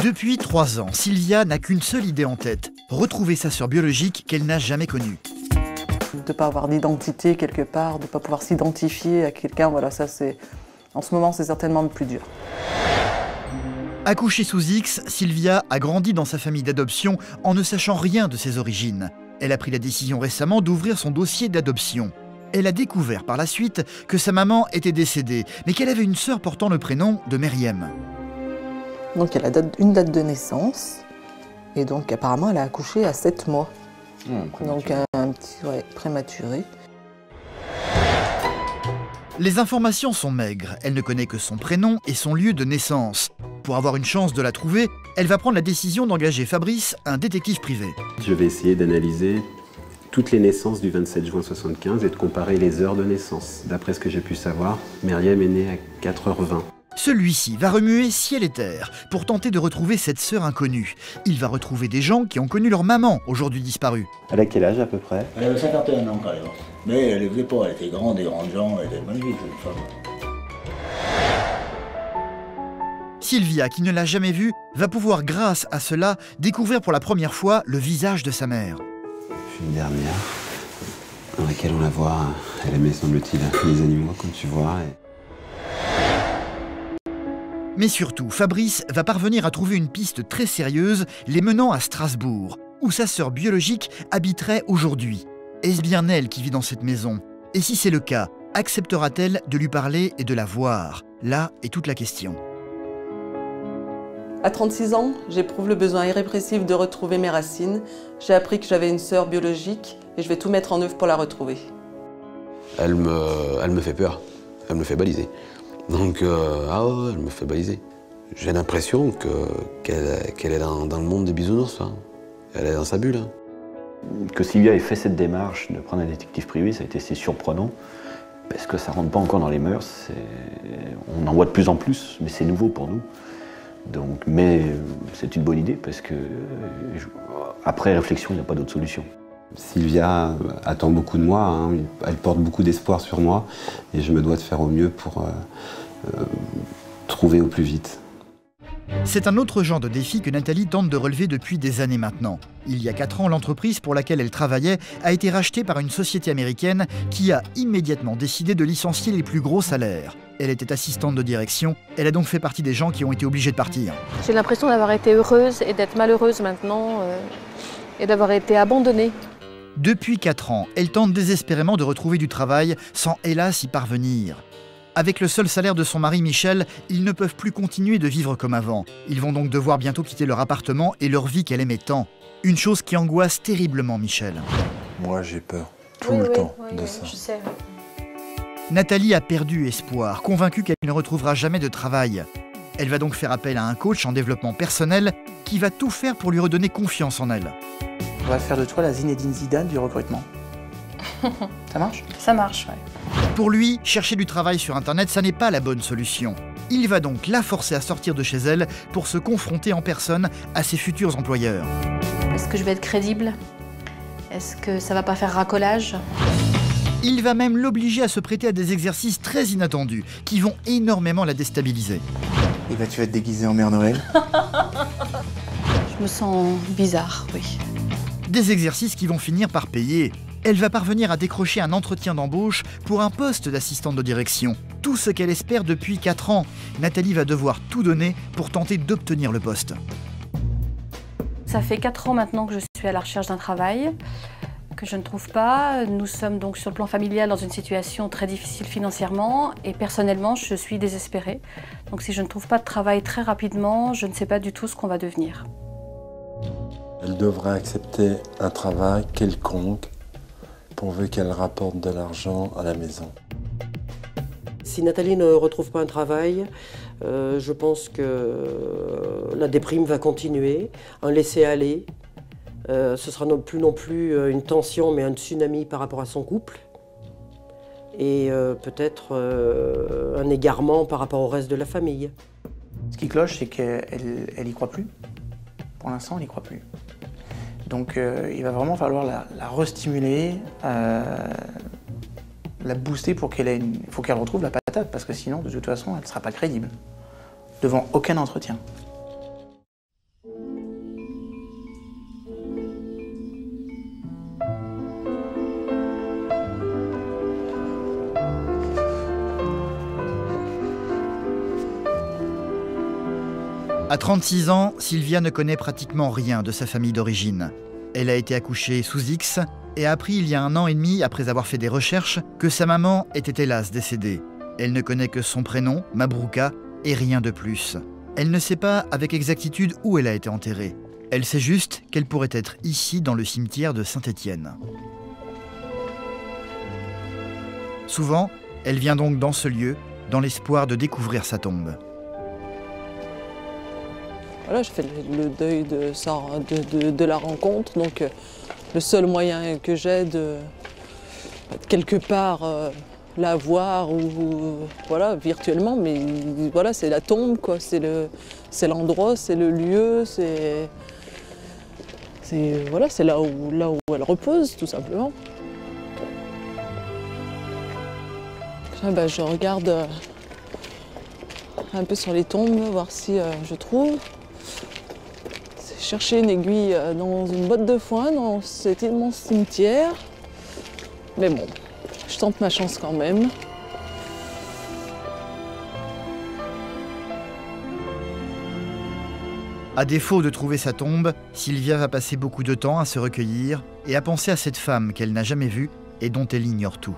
Depuis 3 ans, Sylvia n'a qu'une seule idée en tête, retrouver sa sœur biologique qu'elle n'a jamais connue. De ne pas avoir d'identité quelque part, de ne pas pouvoir s'identifier à quelqu'un, voilà, ça c'est... En ce moment, c'est certainement le plus dur. Accouchée sous X, Sylvia a grandi dans sa famille d'adoption en ne sachant rien de ses origines. Elle a pris la décision récemment d'ouvrir son dossier d'adoption. Elle a découvert par la suite que sa maman était décédée, mais qu'elle avait une sœur portant le prénom de Myriam. Donc elle a une date de naissance, et donc apparemment elle a accouché à 7 mois. Donc un petit prématuré. Les informations sont maigres, elle ne connaît que son prénom et son lieu de naissance. Pour avoir une chance de la trouver, elle va prendre la décision d'engager Fabrice, un détective privé. Je vais essayer d'analyser toutes les naissances du 27 juin 1975 et de comparer les heures de naissance. D'après ce que j'ai pu savoir, Myriam est née à 4h20. Celui-ci va remuer ciel et terre pour tenter de retrouver cette sœur inconnue. Il va retrouver des gens qui ont connu leur maman, aujourd'hui disparue. Elle a quel âge à peu près? Elle avait 51 ans quand même. Mais elle ne faisait pas, elle était grande, des grandes jambes, elle était magnifique cette femme. Sylvia, qui ne l'a jamais vue, va pouvoir, grâce à cela, découvrir pour la première fois le visage de sa mère. Une dernière, dans laquelle on la voit, elle aimait semble-t-il les animaux, comme tu vois. Mais surtout, Fabrice va parvenir à trouver une piste très sérieuse les menant à Strasbourg, où sa sœur biologique habiterait aujourd'hui. Est-ce bien elle qui vit dans cette maison? Et si c'est le cas, acceptera-t-elle de lui parler et de la voir? Là est toute la question. À 36 ans, j'éprouve le besoin irrépressif de retrouver mes racines. J'ai appris que j'avais une sœur biologique et je vais tout mettre en œuvre pour la retrouver. Elle me fait peur, elle me fait baliser. Donc, ah ouais, elle me fait baliser. J'ai l'impression qu'elle est dans le monde des bisounours, hein. Elle est dans sa bulle. Hein. Que Sylvia ait fait cette démarche de prendre un détective privé, ça a été assez surprenant, parce que ça ne rentre pas encore dans les mœurs. On en voit de plus en plus, mais c'est nouveau pour nous. Donc, mais c'est une bonne idée, parce que après réflexion, il n'y a pas d'autre solution. Sylvia attend beaucoup de moi, hein. Elle porte beaucoup d'espoir sur moi, et je me dois de faire au mieux pour trouver au plus vite. C'est un autre genre de défi que Nathalie tente de relever depuis des années maintenant. Il y a 4 ans, l'entreprise pour laquelle elle travaillait a été rachetée par une société américaine qui a immédiatement décidé de licencier les plus gros salaires. Elle était assistante de direction, elle a donc fait partie des gens qui ont été obligés de partir. J'ai l'impression d'avoir été heureuse et d'être malheureuse maintenant et d'avoir été abandonnée. Depuis 4 ans, elle tente désespérément de retrouver du travail sans hélas y parvenir. Avec le seul salaire de son mari Michel, ils ne peuvent plus continuer de vivre comme avant. Ils vont donc devoir bientôt quitter leur appartement et leur vie qu'elle aimait tant. Une chose qui angoisse terriblement Michel. Moi j'ai peur tout le temps de ça. Je sais. Nathalie a perdu espoir, convaincue qu'elle ne retrouvera jamais de travail. Elle va donc faire appel à un coach en développement personnel qui va tout faire pour lui redonner confiance en elle. On va faire de toi la Zinedine Zidane du recrutement. Ça marche? Ça marche, ouais. Pour lui, chercher du travail sur Internet, ça n'est pas la bonne solution. Il va donc la forcer à sortir de chez elle pour se confronter en personne à ses futurs employeurs. Est-ce que je vais être crédible? Est-ce que ça va pas faire racolage? Il va même l'obliger à se prêter à des exercices très inattendus qui vont énormément la déstabiliser. Et bah tu vas te déguiser en Mère Noël. Je me sens bizarre, oui. Des exercices qui vont finir par payer. Elle va parvenir à décrocher un entretien d'embauche pour un poste d'assistante de direction. Tout ce qu'elle espère depuis 4 ans. Nathalie va devoir tout donner pour tenter d'obtenir le poste. Ça fait 4 ans maintenant que je suis à la recherche d'un travail que je ne trouve pas. Nous sommes donc sur le plan familial dans une situation très difficile financièrement et personnellement, je suis désespérée. Donc si je ne trouve pas de travail très rapidement, je ne sais pas du tout ce qu'on va devenir. Elle devrait accepter un travail quelconque pourvu qu'elle rapporte de l'argent à la maison. Si Nathalie ne retrouve pas un travail, je pense que la déprime va continuer, un laisser-aller. Ce sera non plus une tension, mais un tsunami par rapport à son couple. Et peut-être un égarement par rapport au reste de la famille. Ce qui cloche, c'est qu'elle y croit plus. Pour l'instant, elle n'y croit plus. Donc il va vraiment falloir la restimuler, la booster pour faut qu'elle retrouve la patate, parce que sinon, de toute façon, elle ne sera pas crédible devant aucun entretien. À 36 ans, Sylvia ne connaît pratiquement rien de sa famille d'origine. Elle a été accouchée sous X et a appris il y a 1 an et demi, après avoir fait des recherches, que sa maman était hélas décédée. Elle ne connaît que son prénom, Mabrouka, et rien de plus. Elle ne sait pas avec exactitude où elle a été enterrée. Elle sait juste qu'elle pourrait être ici, dans le cimetière de Saint-Étienne. Souvent, elle vient donc dans ce lieu, dans l'espoir de découvrir sa tombe. Voilà, je fais le deuil de la rencontre, donc le seul moyen que j'ai de quelque part la voir ou voilà, virtuellement, mais voilà, c'est la tombe, quoi, c'est l'endroit, c'est le lieu, c'est voilà, c'est là où elle repose, tout simplement. Là, ben, je regarde un peu sur les tombes, voir si je trouve. Chercher une aiguille dans une botte de foin, dans cet immense cimetière. Mais bon, je tente ma chance quand même. À défaut de trouver sa tombe, Sylvia va passer beaucoup de temps à se recueillir et à penser à cette femme qu'elle n'a jamais vue et dont elle ignore tout.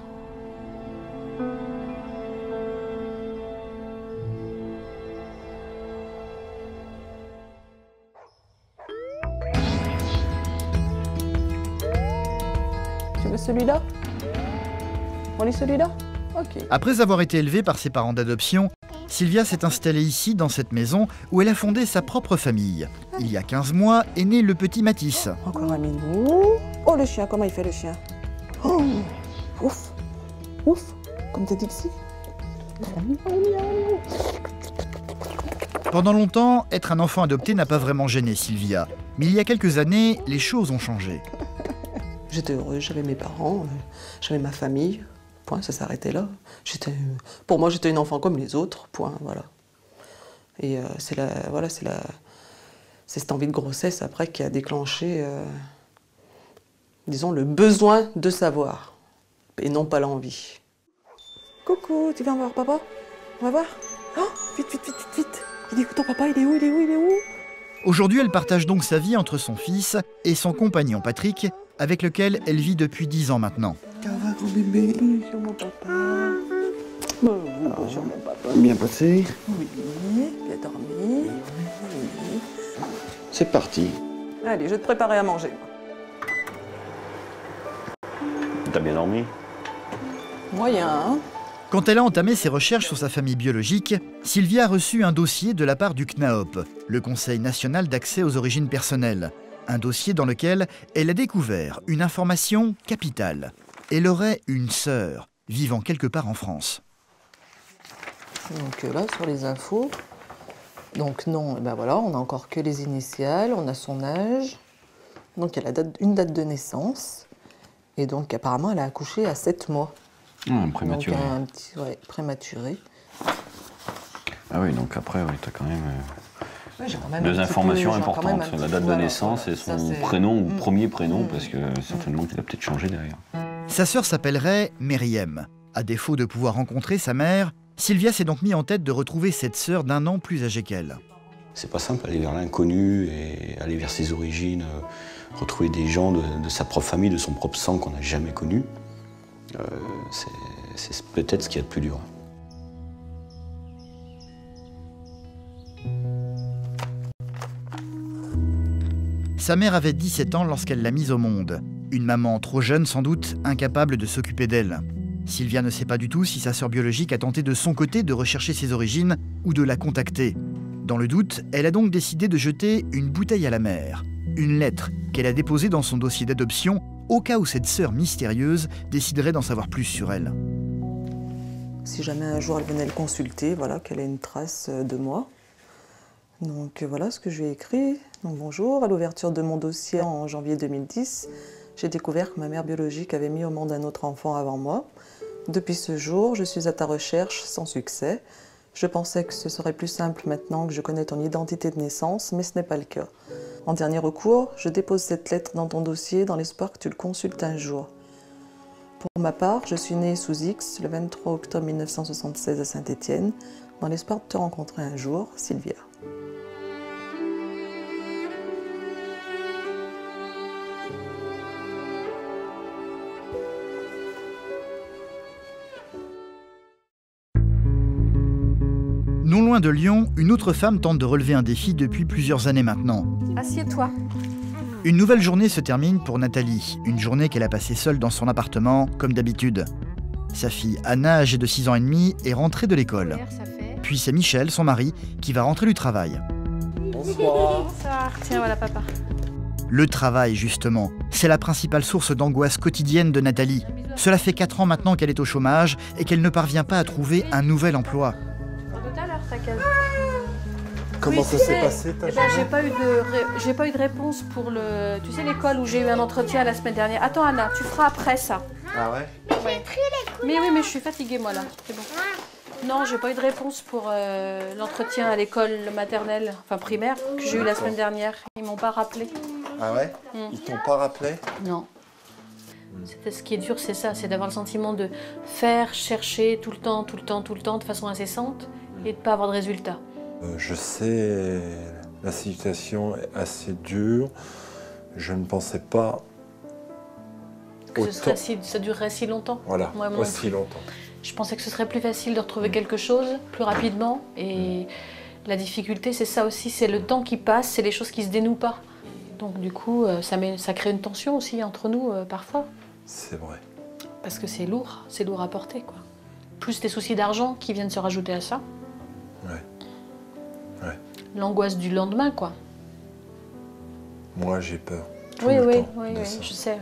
Tu veux celui-là? On lit celui-là? Ok. Après avoir été élevée par ses parents d'adoption, Sylvia s'est installée ici, dans cette maison, où elle a fondé sa propre famille. Il y a 15 mois est né le petit Matisse. Encore un minou. Oh, le chien, comment il fait le chien? Oh, ouf, ouf, comme t'es Dixie. Pendant longtemps, être un enfant adopté n'a pas vraiment gêné Sylvia. Mais il y a quelques années, les choses ont changé. J'étais heureuse, j'avais mes parents, j'avais ma famille. Point, ça s'arrêtait là. Pour moi, j'étais une enfant comme les autres. Point, voilà. Et c'est cette envie de grossesse après qui a déclenché, disons, le besoin de savoir, et non pas l'envie. Coucou, tu viens voir papa? On va voir? Oh, vite, vite, vite, vite, vite. Il est où ton papa? Il est où? Il est où? Il est où? Aujourd'hui, elle partage donc sa vie entre son fils et son compagnon Patrick, avec lequel elle vit depuis 10 ans maintenant. Ça va, grand bébé? Sur mon papa. Sur mon papa. Bien passé. Oui, bien dormi. Oui. C'est parti. Allez, je vais te préparer à manger. T'as bien dormi? Moyen, hein? Quand elle a entamé ses recherches sur sa famille biologique, Sylvia a reçu un dossier de la part du CNAOP, le Conseil national d'accès aux origines personnelles. Un dossier dans lequel elle a découvert une information capitale. Elle aurait une sœur vivant quelque part en France. Donc là, sur les infos, donc non, ben voilà, on n'a encore que les initiales, on a son âge. Donc elle a une date de naissance. Et donc apparemment, elle a accouché à 7 mois. Prématuré. Donc un petit, ouais, prématuré. Ah oui, donc après, oui, t'as quand même... Ouais, j'ai quand même deux informations quand même importantes, un la petit date peu, de naissance et son prénom ou premier prénom, parce que certainement qu'il a peut-être changé derrière. Sa sœur s'appellerait Myriam. À défaut de pouvoir rencontrer sa mère, Sylvia s'est donc mis en tête de retrouver cette sœur d'1 an plus âgée qu'elle. C'est pas simple, aller vers l'inconnu et aller vers ses origines, retrouver des gens de sa propre famille, de son propre sang qu'on n'a jamais connu. C'est peut-être ce qu'il y a de plus dur. Sa mère avait 17 ans lorsqu'elle l'a mise au monde. Une maman trop jeune, sans doute, incapable de s'occuper d'elle. Sylvia ne sait pas du tout si sa sœur biologique a tenté de son côté de rechercher ses origines ou de la contacter. Dans le doute, elle a donc décidé de jeter une bouteille à la mer. Une lettre qu'elle a déposée dans son dossier d'adoption au cas où cette sœur mystérieuse déciderait d'en savoir plus sur elle. Si jamais un jour elle venait le consulter, voilà, qu'elle ait une trace de moi. Donc voilà ce que je lui ai écrit. Donc bonjour, à l'ouverture de mon dossier en janvier 2010, j'ai découvert que ma mère biologique avait mis au monde un autre enfant avant moi. Depuis ce jour, je suis à ta recherche sans succès. Je pensais que ce serait plus simple maintenant que je connais ton identité de naissance, mais ce n'est pas le cas. En dernier recours, je dépose cette lettre dans ton dossier dans l'espoir que tu le consultes un jour. Pour ma part, je suis née sous X le 23 octobre 1976 à Saint-Étienne, dans l'espoir de te rencontrer un jour, Sylvia. Non loin de Lyon, une autre femme tente de relever un défi depuis plusieurs années maintenant. Assieds-toi. Une nouvelle journée se termine pour Nathalie, une journée qu'elle a passée seule dans son appartement, comme d'habitude. Sa fille Anna, âgée de 6 ans et demi, est rentrée de l'école. Puis c'est Michel, son mari, qui va rentrer du travail. Bonsoir. Bonsoir. Tiens, voilà papa. Le travail, justement, c'est la principale source d'angoisse quotidienne de Nathalie. Cela fait 4 ans maintenant qu'elle est au chômage et qu'elle ne parvient pas à trouver un nouvel emploi. Tout à l'heure, ta case. Comment ça s'est passé ta journée? J'ai pas eu de réponse pour l'école où j'ai eu un entretien la semaine dernière. Attends Anna, tu feras après ça. Ah ouais? Ouais. Mais oui, mais je suis fatiguée moi là. C'est bon. Non, j'ai pas eu de réponse pour l'entretien à l'école maternelle, enfin primaire, que j'ai eu la semaine dernière. Ils m'ont pas rappelé. Ah ouais? Ils t'ont pas rappelé? Non. Ce qui est dur, c'est ça, c'est d'avoir le sentiment de faire, chercher tout le temps, de façon incessante et de pas avoir de résultat. Je sais, la situation est assez dure. Je ne pensais pas que ça durerait si longtemps. Voilà, moi aussi longtemps. Je pensais que ce serait plus facile de retrouver quelque chose plus rapidement. Et la difficulté, c'est ça aussi, c'est le temps qui passe, c'est les choses qui se dénouent pas. Donc du coup, ça crée une tension aussi entre nous parfois. C'est vrai. Parce que c'est lourd à porter, quoi. Plus des soucis d'argent qui viennent se rajouter à ça. Ouais. L'angoisse du lendemain, quoi. Moi, j'ai peur. Oui, je sais.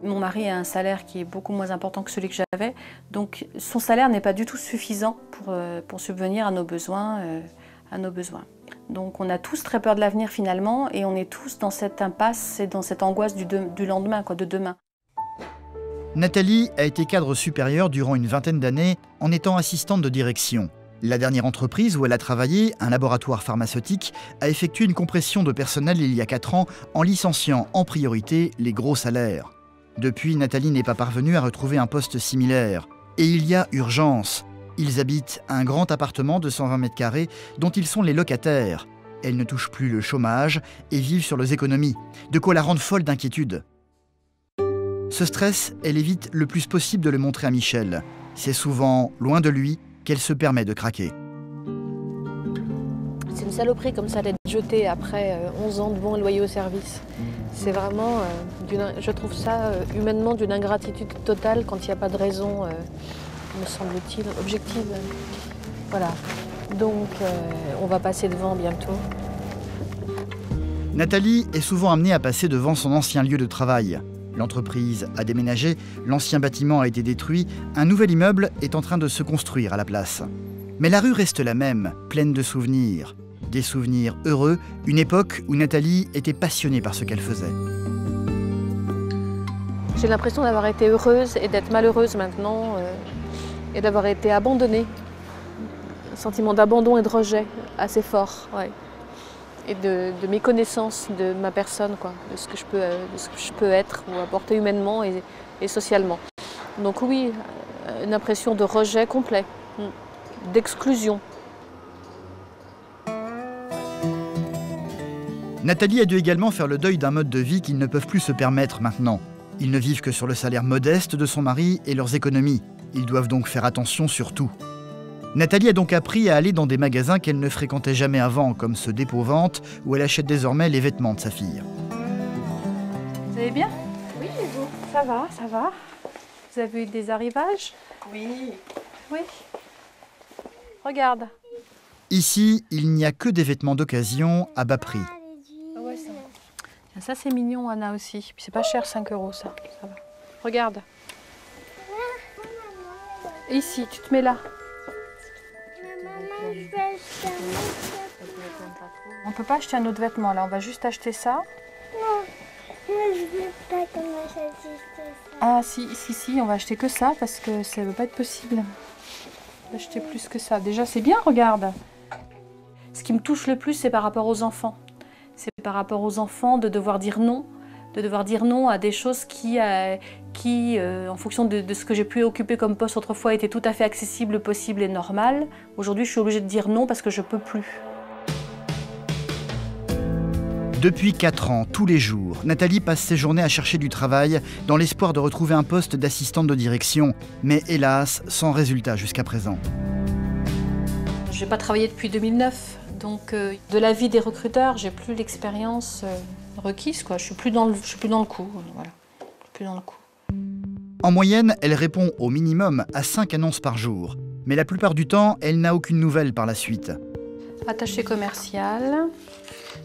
Mon mari a un salaire qui est beaucoup moins important que celui que j'avais, donc son salaire n'est pas du tout suffisant pour subvenir à nos besoins. Donc on a tous très peur de l'avenir finalement, et on est tous dans cette impasse et dans cette angoisse du lendemain, quoi, de demain. Nathalie a été cadre supérieur durant une vingtaine d'années en étant assistante de direction. La dernière entreprise où elle a travaillé, un laboratoire pharmaceutique, a effectué une compression de personnel il y a 4 ans en licenciant en priorité les gros salaires. Depuis, Nathalie n'est pas parvenue à retrouver un poste similaire. Et il y a urgence. Ils habitent un grand appartement de 120 mètres carrés dont ils sont les locataires. Elle ne touche plus le chômage et vivent sur leurs économies. De quoi la rendre folle d'inquiétude. Ce stress, elle évite le plus possible de le montrer à Michel. C'est souvent loin de lui qu'elle se permet de craquer. C'est une saloperie comme ça d'être jetée après 11 ans de bons et loyaux services. C'est vraiment, je trouve ça humainement d'une ingratitude totale quand il n'y a pas de raison, me semble-t-il, objective. Voilà. Donc on va passer devant bientôt. Nathalie est souvent amenée à passer devant son ancien lieu de travail. L'entreprise a déménagé, l'ancien bâtiment a été détruit, un nouvel immeuble est en train de se construire à la place. Mais la rue reste la même, pleine de souvenirs. Des souvenirs heureux, une époque où Nathalie était passionnée par ce qu'elle faisait. J'ai l'impression d'avoir été heureuse et d'être malheureuse maintenant, et d'avoir été abandonnée. Un sentiment d'abandon et de rejet assez fort, ouais. Et de méconnaissance de ma personne, quoi, de ce que je peux être ou apporter humainement et socialement. Donc oui, une impression de rejet complet, d'exclusion. Nathalie a dû également faire le deuil d'un mode de vie qu'ils ne peuvent plus se permettre maintenant. Ils ne vivent que sur le salaire modeste de son mari et leurs économies. Ils doivent donc faire attention sur tout. Nathalie a donc appris à aller dans des magasins qu'elle ne fréquentait jamais avant, comme ce dépôt-vente où elle achète désormais les vêtements de sa fille. Vous allez bien? Oui, et vous? Ça va, ça va. Vous avez eu des arrivages? Oui. Oui. Regarde. Ici, il n'y a que des vêtements d'occasion à bas prix. Ah ouais, ça c'est mignon, Anna aussi. Puis c'est pas cher, 5 € ça va. Regarde. Ici, tu te mets là. On peut pas acheter un autre vêtement là, on va juste acheter ça. Non, moi je veux pas qu'on achète juste ça. Ah si, on va acheter que ça parce que ça ne va pas être possible d'acheter plus que ça. Déjà c'est bien, regarde. Ce qui me touche le plus, c'est par rapport aux enfants. C'est par rapport aux enfants de devoir dire non. De devoir dire non à des choses qui en fonction de ce que j'ai pu occuper comme poste autrefois, étaient tout à fait accessibles, possibles et normales. Aujourd'hui, je suis obligée de dire non parce que je ne peux plus. Depuis 4 ans, tous les jours, Nathalie passe ses journées à chercher du travail dans l'espoir de retrouver un poste d'assistante de direction. Mais hélas, sans résultat jusqu'à présent. Je n'ai pas travaillé depuis 2009, donc de la vie des recruteurs, j'ai plus l'expérience requise, quoi. Je suis plus dans le coup, voilà. Plus dans le coup. En moyenne, elle répond au minimum à 5 annonces par jour. Mais la plupart du temps, elle n'a aucune nouvelle par la suite. Attachée commerciale,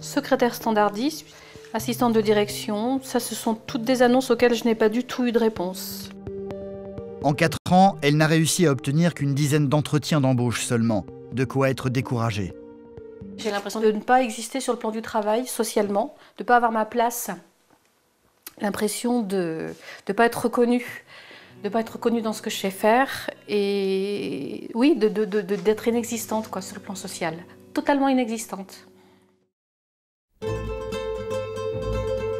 secrétaire standardiste, assistante de direction, ça ce sont toutes des annonces auxquelles je n'ai pas du tout eu de réponse. En 4 ans, elle n'a réussi à obtenir qu'une dizaine d'entretiens d'embauche seulement. De quoi être découragée. J'ai l'impression de ne pas exister sur le plan du travail, socialement, de ne pas avoir ma place. L'impression de ne pas être reconnue. De ne pas être reconnue dans ce que je sais faire. Et oui, d'être inexistante quoi, sur le plan social. Totalement inexistante.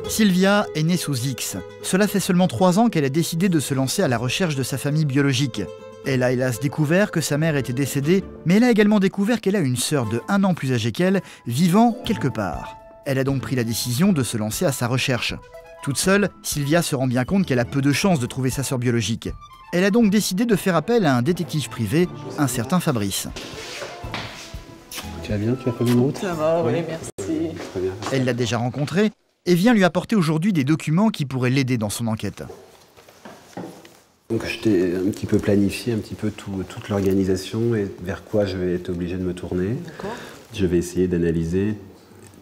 Sylvia est née sous X. Cela fait seulement 3 ans qu'elle a décidé de se lancer à la recherche de sa famille biologique. Elle a hélas découvert que sa mère était décédée, mais elle a également découvert qu'elle a une sœur de 1 an plus âgée qu'elle, vivant quelque part. Elle a donc pris la décision de se lancer à sa recherche. Toute seule, Sylvia se rend bien compte qu'elle a peu de chances de trouver sa sœur biologique. Elle a donc décidé de faire appel à un détective privé, un certain Fabrice. Tu vas bien? Tu as fait une route? Ça va, oui, merci. Très bien. Elle l'a déjà rencontré et vient lui apporter aujourd'hui des documents qui pourraient l'aider dans son enquête. Donc je t'ai un petit peu planifié toute l'organisation et vers quoi je vais être obligé de me tourner. Je vais essayer d'analyser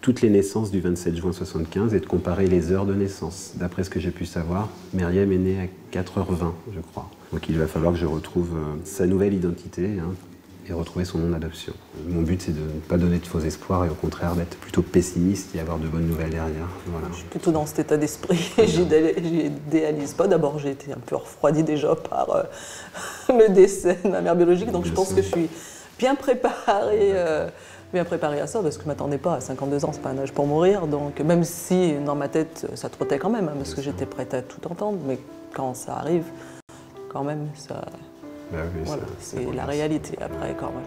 toutes les naissances du 27 juin 1975 et de comparer les heures de naissance. D'après ce que j'ai pu savoir, Myriam est née à 4h20, je crois. Donc il va falloir que je retrouve sa nouvelle identité et retrouver son nom d'adoption. Mon but, c'est de ne pas donner de faux espoirs et au contraire d'être plutôt pessimiste et avoir de bonnes nouvelles derrière. Voilà. Je suis plutôt dans cet état d'esprit. J'idéalise pas. D'abord, j'ai été un peu refroidie déjà par le décès de ma mère biologique, donc je pense que je suis bien préparée à ça, parce que je ne m'attendais pas à 52 ans, c'est pas un âge pour mourir. Donc même si dans ma tête, ça trottait quand même, hein, parce que j'étais prête à tout entendre, mais quand ça arrive, quand même, ça... Bah oui, voilà, c'est la réalité après quand même.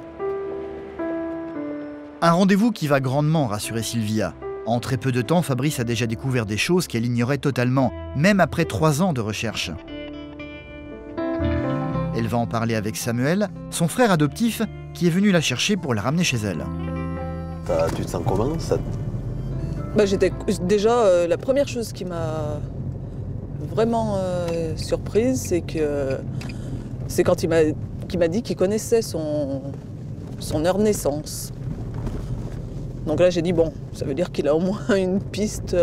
Un rendez-vous qui va grandement rassurer Sylvia. En très peu de temps, Fabrice a déjà découvert des choses qu'elle ignorait totalement, même après 3 ans de recherche. Elle va en parler avec Samuel, son frère adoptif, qui est venu la chercher pour la ramener chez elle. Tu te sens comment ça... J'étais déjà la première chose qui m'a vraiment surprise, c'est quand il m'a dit qu'il connaissait son heure de naissance. Donc là, j'ai dit, bon, ça veut dire qu'il a au moins une piste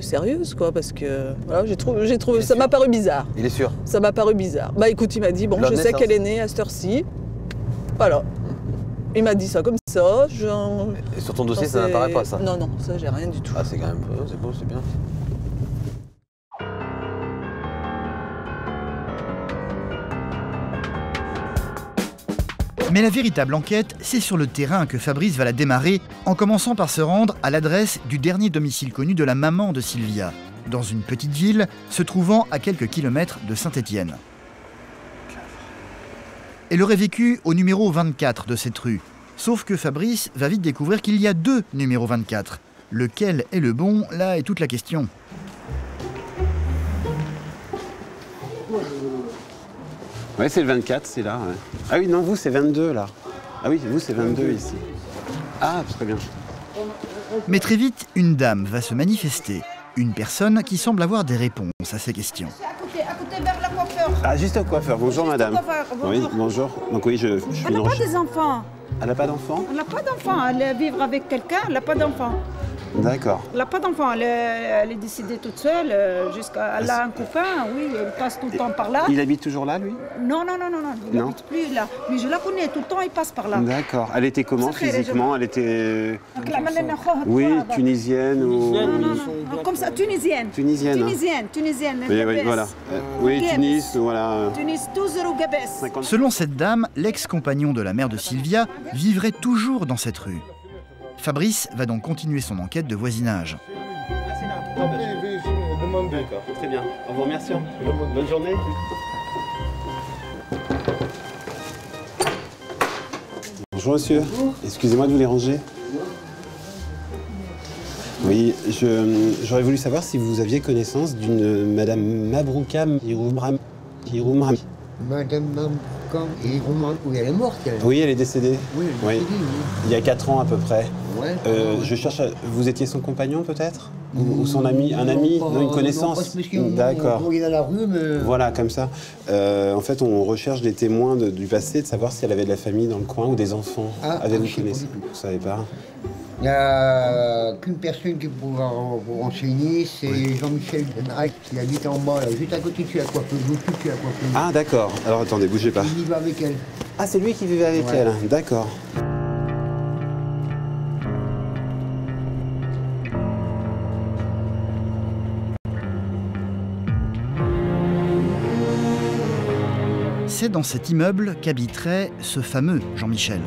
sérieuse, quoi, parce que voilà, j'ai trouvé ça m'a paru bizarre. Il est sûr? Ça m'a paru bizarre. Bah écoute, il m'a dit, bon, je sais qu'elle est née à cette heure-ci. Voilà. Il m'a dit ça comme ça. Et sur ton dossier, ça n'apparaît pas, ça? Non, non, ça, j'ai rien du tout. Ah, c'est quand même... c'est beau, c'est bien. Mais la véritable enquête, c'est sur le terrain que Fabrice va la démarrer, en commençant par se rendre à l'adresse du dernier domicile connu de la maman de Sylvia, dans une petite ville se trouvant à quelques kilomètres de Saint-Étienne. Elle aurait vécu au numéro 24 de cette rue, sauf que Fabrice va vite découvrir qu'il y a 2 numéros 24. Lequel est le bon, là est toute la question. Ouais, c'est le 24, c'est là. Ouais. Ah oui, non, vous, c'est 22, là. Ah oui, vous, c'est 22 ici. Ah, très bien. Mais très vite, une dame va se manifester. Une personne qui semble avoir des réponses à ces questions. À côté vers la coiffeur. Ah, juste au coiffeur. Bonjour, madame. Bonjour. Oui, bonjour. Donc oui, je suis Elle n'a pas des enfants. Elle n'a pas d'enfant? Elle n'a pas d'enfant. Elle est vivre avec quelqu'un, elle n'a pas d'enfant. D'accord. Elle n'a pas d'enfant. Elle est décidée toute seule. Elle a un copain, oui, elle passe tout le temps par là. Il habite toujours là, lui? Non. Il n'habite plus là. Mais je la connais, tout le temps, il passe par là. D'accord. Elle était comment physiquement? Elle était... Oui, tunisienne ou... Non, comme ça, tunisienne. Tunisienne. Oui, voilà. Oui, Tunis, voilà. Tunis, 12 € Gabès. Selon cette dame, l'ex-compagnon de la mère de Sylvia vivrait toujours dans cette rue. Fabrice va donc continuer son enquête de voisinage. D'accord, très bien. Au revoir, merci. Bonne journée. Bonjour monsieur, excusez-moi de vous déranger. Oui, j'aurais voulu savoir si vous aviez connaissance d'une madame Mabrouka Hiroumram. Madame quand? Et oui, elle est morte, elle. Oui, elle est décédée. Oui, elle est décédée, oui. Il y a 4 ans à peu près. Ouais. Je cherche vous étiez son compagnon peut-être ou son ami? Un ami? Non, une connaissance? D'accord. On dans la rue, mais... Voilà, comme ça. En fait, on recherche des témoins du passé, de savoir si elle avait de la famille dans le coin ou des enfants. Avez-vous connaissance? Vous ne savez pas? Il n'y a qu'une personne qui pourra vous renseigner, c'est Jean-Michel Benrac qui habite en bas, là, juste à côté de la coiffeuse. Ah d'accord, alors attendez, bougez pas. Il vivait avec elle. Ah, c'est lui qui vivait avec elle, d'accord. C'est dans cet immeuble qu'habiterait ce fameux Jean-Michel.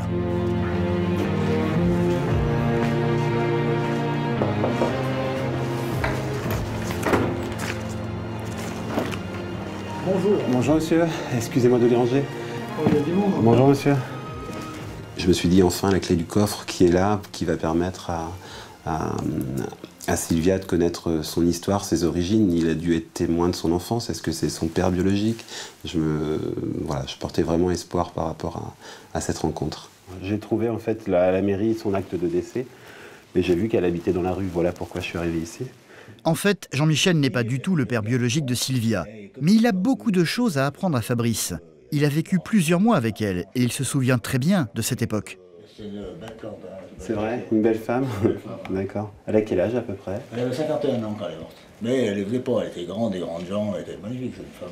Bonjour. Bonjour monsieur, excusez-moi de déranger. Bonjour monsieur. Je me suis dit enfin la clé du coffre qui est là, qui va permettre à Sylvia de connaître son histoire, ses origines. Il a dû être témoin de son enfance. Est-ce que c'est son père biologique? Je portais vraiment espoir par rapport à cette rencontre. J'ai trouvé en fait à la mairie son acte de décès, mais j'ai vu qu'elle habitait dans la rue. Voilà pourquoi je suis arrivé ici. En fait, Jean-Michel n'est pas du tout le père biologique de Sylvia, mais il a beaucoup de choses à apprendre à Fabrice. Il a vécu plusieurs mois avec elle et il se souvient très bien de cette époque. C'est vrai, une belle femme. D'accord. Elle a quel âge à peu près? Elle avait 51 ans quand elle est morte. Mais elle ne faisait pas, elle était grande, des grandes jambes, elle était magnifique, cette femme.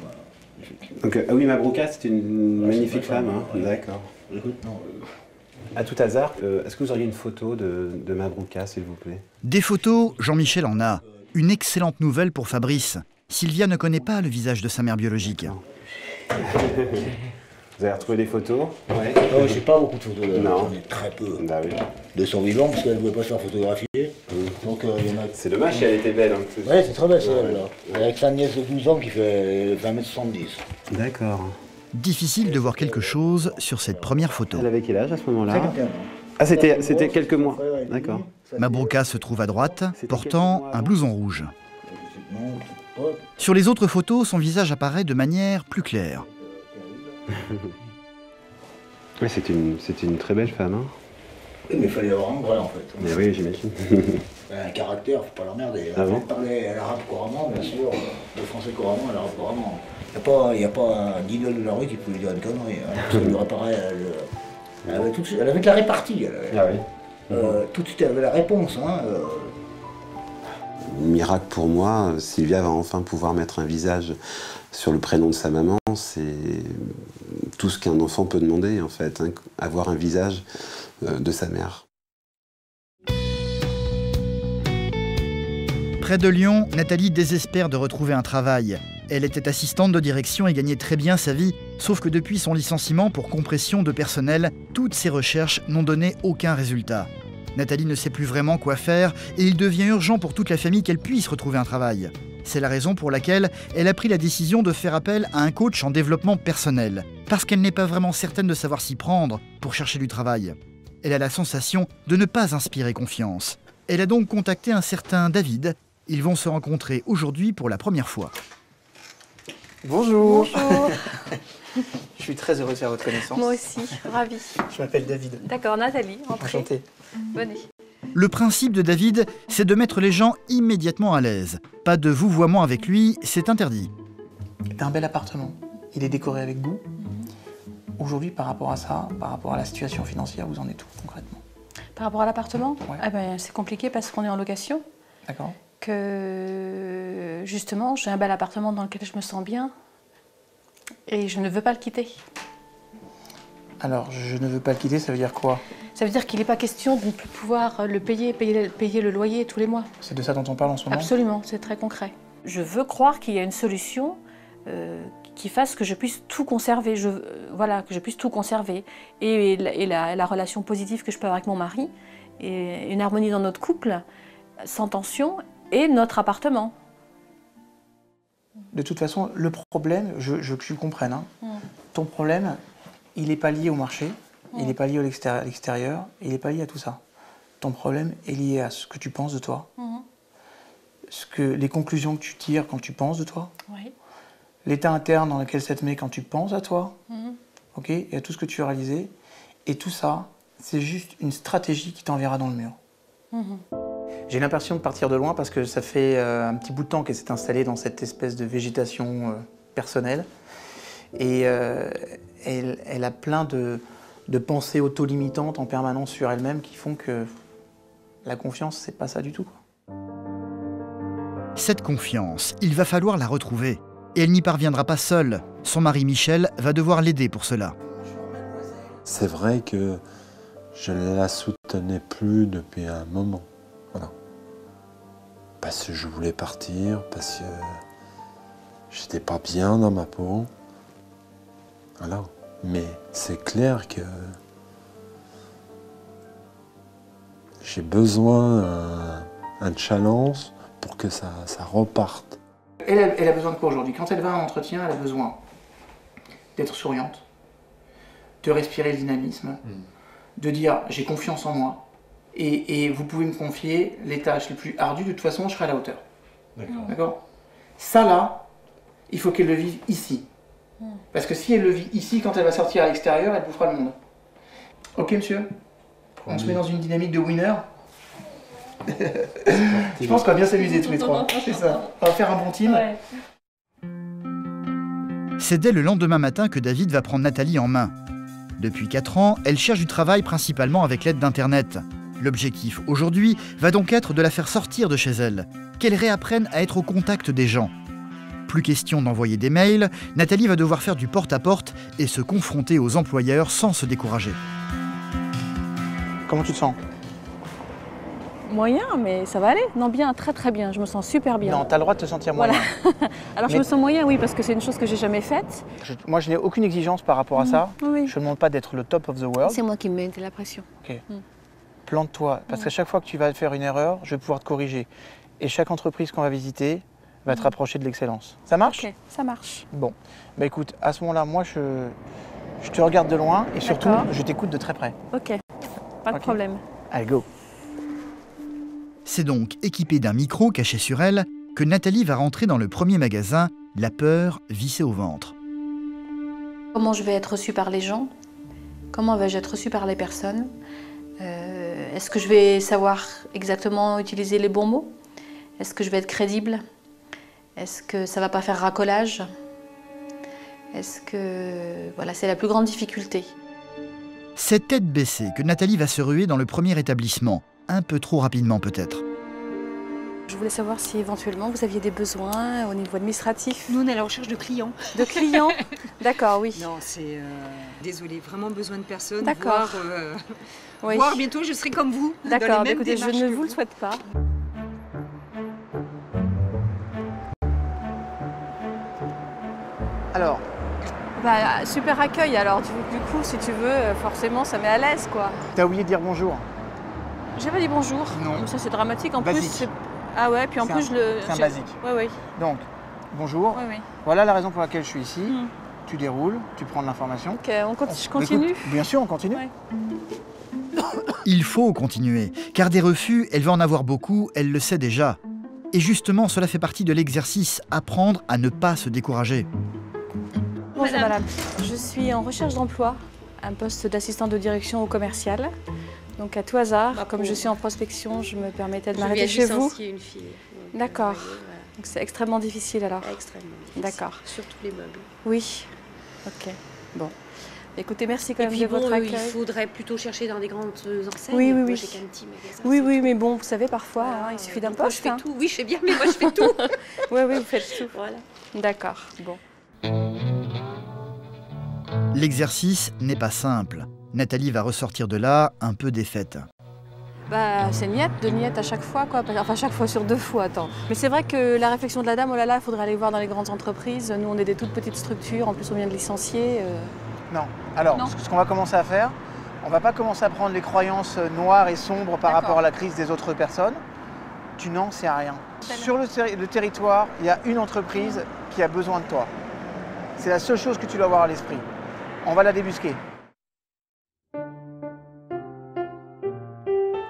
Magnifique. Donc, ah oui, Mabrouka, c'était une magnifique femme. Hein. D'accord. Écoute, non. À tout hasard, est-ce que vous auriez une photo de Mabrouka, s'il vous plaît? Des photos, Jean-Michel en a. Une excellente nouvelle pour Fabrice. Sylvia ne connaît pas le visage de sa mère biologique. Vous avez retrouvé des photos? Ouais. Non, je n'ai pas beaucoup de photos d'elle. J'en ai très peu. Bah oui. De son vivant, parce qu'elle ne pouvait pas se faire photographier. Donc, il y en a... C'est dommage si elle était belle. Hein, oui, c'est très belle celle-là. Avec sa nièce de 12 ans qui fait 20,70 m. D'accord. Difficile de voir quelque chose sur cette première photo. Elle avait quel âge à ce moment-là? 51 ans. Ah, c'était quelques mois. D'accord. Mabrouka se trouve à droite, portant un blouson rouge. Sur les autres photos, son visage apparaît de manière plus claire. Oui, c'était une très belle femme. Hein. Oui, mais il fallait avoir un vrai en fait. Mais oui, j'imagine. Un caractère, faut pas l'emmerder. Ah bon? Elle parlait l'arabe couramment, bien sûr, le français couramment, l'arabe couramment. Il n'y a pas un guignol de la rue qui pouvait dire une connerie. Hein, parce que lui réparait, elle avait de la répartie. Ah oui. Tout de suite, elle avait la réponse. Hein, Miracle pour moi, Sylvia va enfin pouvoir mettre un visage sur le prénom de sa maman. C'est tout ce qu'un enfant peut demander, en fait, hein, avoir un visage de sa mère. Près de Lyon, Nathalie désespère de retrouver un travail. Elle était assistante de direction et gagnait très bien sa vie, sauf que depuis son licenciement pour compression de personnel, toutes ses recherches n'ont donné aucun résultat. Nathalie ne sait plus vraiment quoi faire et il devient urgent pour toute la famille qu'elle puisse retrouver un travail. C'est la raison pour laquelle elle a pris la décision de faire appel à un coach en développement personnel, parce qu'elle n'est pas vraiment certaine de savoir s'y prendre pour chercher du travail. Elle a la sensation de ne pas inspirer confiance. Elle a donc contacté un certain David. Ils vont se rencontrer aujourd'hui pour la première fois. Bonjour. Bonjour. Je suis très heureux de faire votre connaissance. Moi aussi, ravie. Je m'appelle David. D'accord, Nathalie, entrez. Enchanté. Venez. Le principe de David, c'est de mettre les gens immédiatement à l'aise. Pas de vouvoiement avec lui, c'est interdit. T'as un bel appartement. Il est décoré avec goût. Aujourd'hui, par rapport à ça, par rapport à la situation financière, vous en êtes où concrètement? Par rapport à l'appartement, Ouais. ah ben, c'est compliqué parce qu'on est en location. D'accord. Que justement, j'ai un bel appartement dans lequel je me sens bien et je ne veux pas le quitter. Alors, je ne veux pas le quitter, ça veut dire quoi? Ça veut dire qu'il n'est pas question de ne plus pouvoir le payer le loyer tous les mois. C'est de ça dont on parle en ce moment? Absolument, c'est très concret. Je veux croire qu'il y a une solution qui fasse que je puisse tout conserver. Voilà, que je puisse tout conserver. Et la relation positive que je peux avoir avec mon mari, et une harmonie dans notre couple, sans tension, et notre appartement. De toute façon, le problème, que tu comprennes, hein, ton problème, il n'est pas lié au marché, il n'est pas lié à l'extérieur, il n'est pas lié à tout ça. Ton problème est lié à ce que tu penses de toi, les conclusions que tu tires quand tu penses de toi, Oui. l'état interne dans lequel ça te met quand tu penses à toi, ok, et à tout ce que tu as réalisé. Et tout ça, c'est juste une stratégie qui t'enverra dans le mur. J'ai l'impression de partir de loin parce que ça fait un petit bout de temps qu'elle s'est installée dans cette espèce de végétation personnelle. Et elle a plein de pensées auto-limitantes en permanence sur elle-même qui font que la confiance, c'est pas ça du tout. Cette confiance, il va falloir la retrouver. Et elle n'y parviendra pas seule. Son mari Michel va devoir l'aider pour cela. C'est vrai que je ne la soutenais plus depuis un moment. Voilà. Parce que je voulais partir, parce que j'étais pas bien dans ma peau. Voilà. Mais c'est clair que j'ai besoin d'un challenge pour que ça reparte. Elle a besoin de quoi aujourd'hui? Quand elle va à un entretien, elle a besoin d'être souriante, de respirer le dynamisme, de dire j'ai confiance en moi et vous pouvez me confier les tâches les plus ardues, de toute façon je serai à la hauteur. D'accord? Ça là, il faut qu'elle le vive ici. Parce que si elle le vit ici, quand elle va sortir à l'extérieur, elle bouffera le monde. Ok monsieur? On se met dans une dynamique de winner. Je pense qu'on va bien s'amuser tous les trois. C'est ça. On va faire un bon team. Ouais. C'est dès le lendemain matin que David va prendre Nathalie en main. Depuis 4 ans, elle cherche du travail principalement avec l'aide d'Internet. L'objectif aujourd'hui va donc être de la faire sortir de chez elle, qu'elle réapprenne à être au contact des gens. Plus question d'envoyer des mails, Nathalie va devoir faire du porte-à-porte et se confronter aux employeurs sans se décourager. Comment tu te sens? Moyen, mais ça va aller. Non, bien, très très bien. Je me sens super bien. Non, t'as le droit de te sentir moyen. Voilà. Alors je me sens moyen, oui, parce que c'est une chose que j'ai jamais faite. Moi, je n'ai aucune exigence par rapport à ça. Oui. Je ne demande pas d'être le top of the world. C'est moi qui me mets la pression. Ok. Plante-toi, parce qu'à chaque fois que tu vas faire une erreur, je vais pouvoir te corriger. Et chaque entreprise qu'on va visiter va te rapprocher de l'excellence. Ça marche? Ok, ça marche. Bon. Bah écoute, à ce moment-là, moi, je te regarde de loin et surtout, je t'écoute de très près. Ok, pas de problème. Allez, go. C'est donc équipé d'un micro caché sur elle que Nathalie va rentrer dans le premier magasin, la peur vissée au ventre. Comment je vais être reçue par les gens? Comment vais-je être reçue par les personnes? Est-ce que je vais savoir exactement utiliser les bons mots? Est-ce que je vais être crédible? Est-ce que ça ne va pas faire racolage? Est-ce que... Voilà, c'est la plus grande difficulté. C'est tête baissée que Nathalie va se ruer dans le premier établissement. Un peu trop rapidement peut-être. Je voulais savoir si éventuellement vous aviez des besoins au niveau administratif. Nous, on est à la recherche de clients. De clients? D'accord, oui. Non, c'est... désolé, vraiment besoin de personnes. D'accord. Voir bientôt, je serai comme vous. D'accord, écoutez, je ne vous le souhaite pas. Alors? Bah, super accueil, alors du coup, si tu veux, forcément, ça met à l'aise, quoi. T'as oublié de dire bonjour? J'ai pas dit bonjour. Non. Ça, c'est dramatique. En basique. plus, ah ouais, puis en plus, c'est un basique. Oui, oui. Donc, bonjour. Oui, oui. Voilà la raison pour laquelle je suis ici. Tu déroules, tu prends de l'information. Ok, je continue. Écoute, bien sûr, on continue. Ouais. Il faut continuer, car des refus, elle va en avoir beaucoup, elle le sait déjà. Et justement, cela fait partie de l'exercice, apprendre à ne pas se décourager. Bonjour madame, je suis en recherche d'emploi, un poste d'assistant de direction au commercial. Donc à tout hasard, comme je suis en prospection, je me permettais de m'arrêter chez vous. Je viens de licencier une fille. D'accord. Donc c'est extrêmement difficile alors. Extrêmement difficile. D'accord. Surtout les meubles. Oui. Ok. Bon. Écoutez, merci quand même de votre accueil. Il faudrait plutôt chercher dans des grandes enseignes. Oui, oui, moi, oui. j'ai qu'un petit magasin. Oui, oui, mais bon, vous savez, parfois, il suffit d'un poste. Moi, je fais tout. Oui, je sais bien, mais moi, je fais tout. Oui, oui, vous faites tout. Voilà. D'accord. Bon. L'exercice n'est pas simple. Nathalie va ressortir de là un peu défaite. Bah, c'est deux niettes à chaque fois, quoi. Enfin, chaque fois sur 2 fois, attends. Mais c'est vrai que la réflexion de la dame, oh là là, il faudrait aller voir dans les grandes entreprises. Nous, on est des toutes petites structures, en plus, on vient de licencier. Non. Alors, ce qu'on va commencer à faire, on va pas commencer à prendre les croyances noires et sombres par rapport à la crise des autres personnes. Tu n'en sais rien. Sur le territoire, il y a une entreprise qui a besoin de toi. C'est la seule chose que tu dois avoir à l'esprit. On va la débusquer.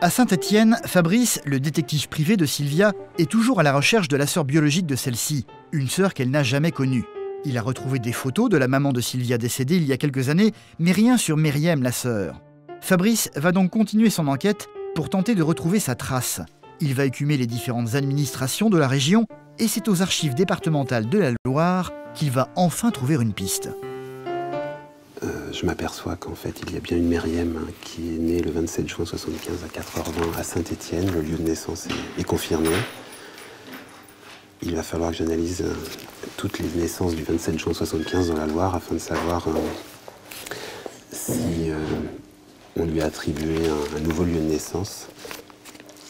À Saint-Étienne, Fabrice, le détective privé de Sylvia, est toujours à la recherche de la sœur biologique de celle-ci, une sœur qu'elle n'a jamais connue. Il a retrouvé des photos de la maman de Sylvia décédée il y a quelques années, mais rien sur Myriam, la sœur. Fabrice va donc continuer son enquête pour tenter de retrouver sa trace. Il va écumer les différentes administrations de la région et c'est aux archives départementales de la Loire qu'il va enfin trouver une piste. Je m'aperçois qu'en fait, il y a bien une Myriam qui est née le 27 juin 1975 à 4h20 à Saint-Étienne. Le lieu de naissance est confirmé. Il va falloir que j'analyse toutes les naissances du 27 juin 1975 dans la Loire afin de savoir si on lui a attribué un nouveau lieu de naissance.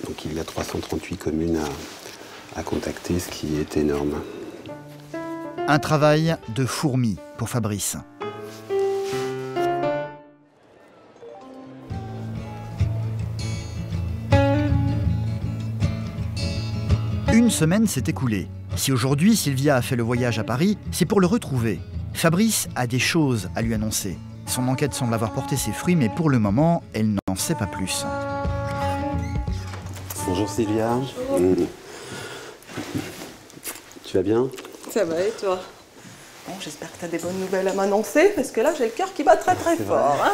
Donc il y a 338 communes à contacter, ce qui est énorme. Un travail de fourmi pour Fabrice. Une semaine s'est écoulée. Si aujourd'hui Sylvia a fait le voyage à Paris, c'est pour le retrouver. Fabrice a des choses à lui annoncer. Son enquête semble avoir porté ses fruits, mais pour le moment, elle n'en sait pas plus. Bonjour Sylvia. Bonjour. Tu vas bien? Ça va et toi? Bon, j'espère que tu as des bonnes nouvelles à m'annoncer, parce que là j'ai le cœur qui bat très très fort. Hein.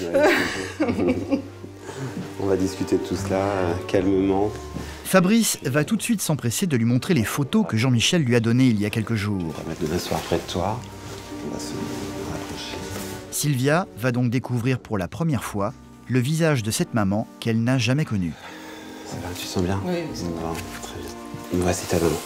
Ouais. On va discuter de tout cela calmement. Fabrice va tout de suite s'empresser de lui montrer les photos que Jean-Michel lui a données il y a quelques jours. On va mettre de m'asseoir près de toi. On va se rapprocher. Sylvia va donc découvrir pour la première fois le visage de cette maman qu'elle n'a jamais connue. Ça va, tu sens bien? Oui, c'est bon. Très bien. Voici ta maman.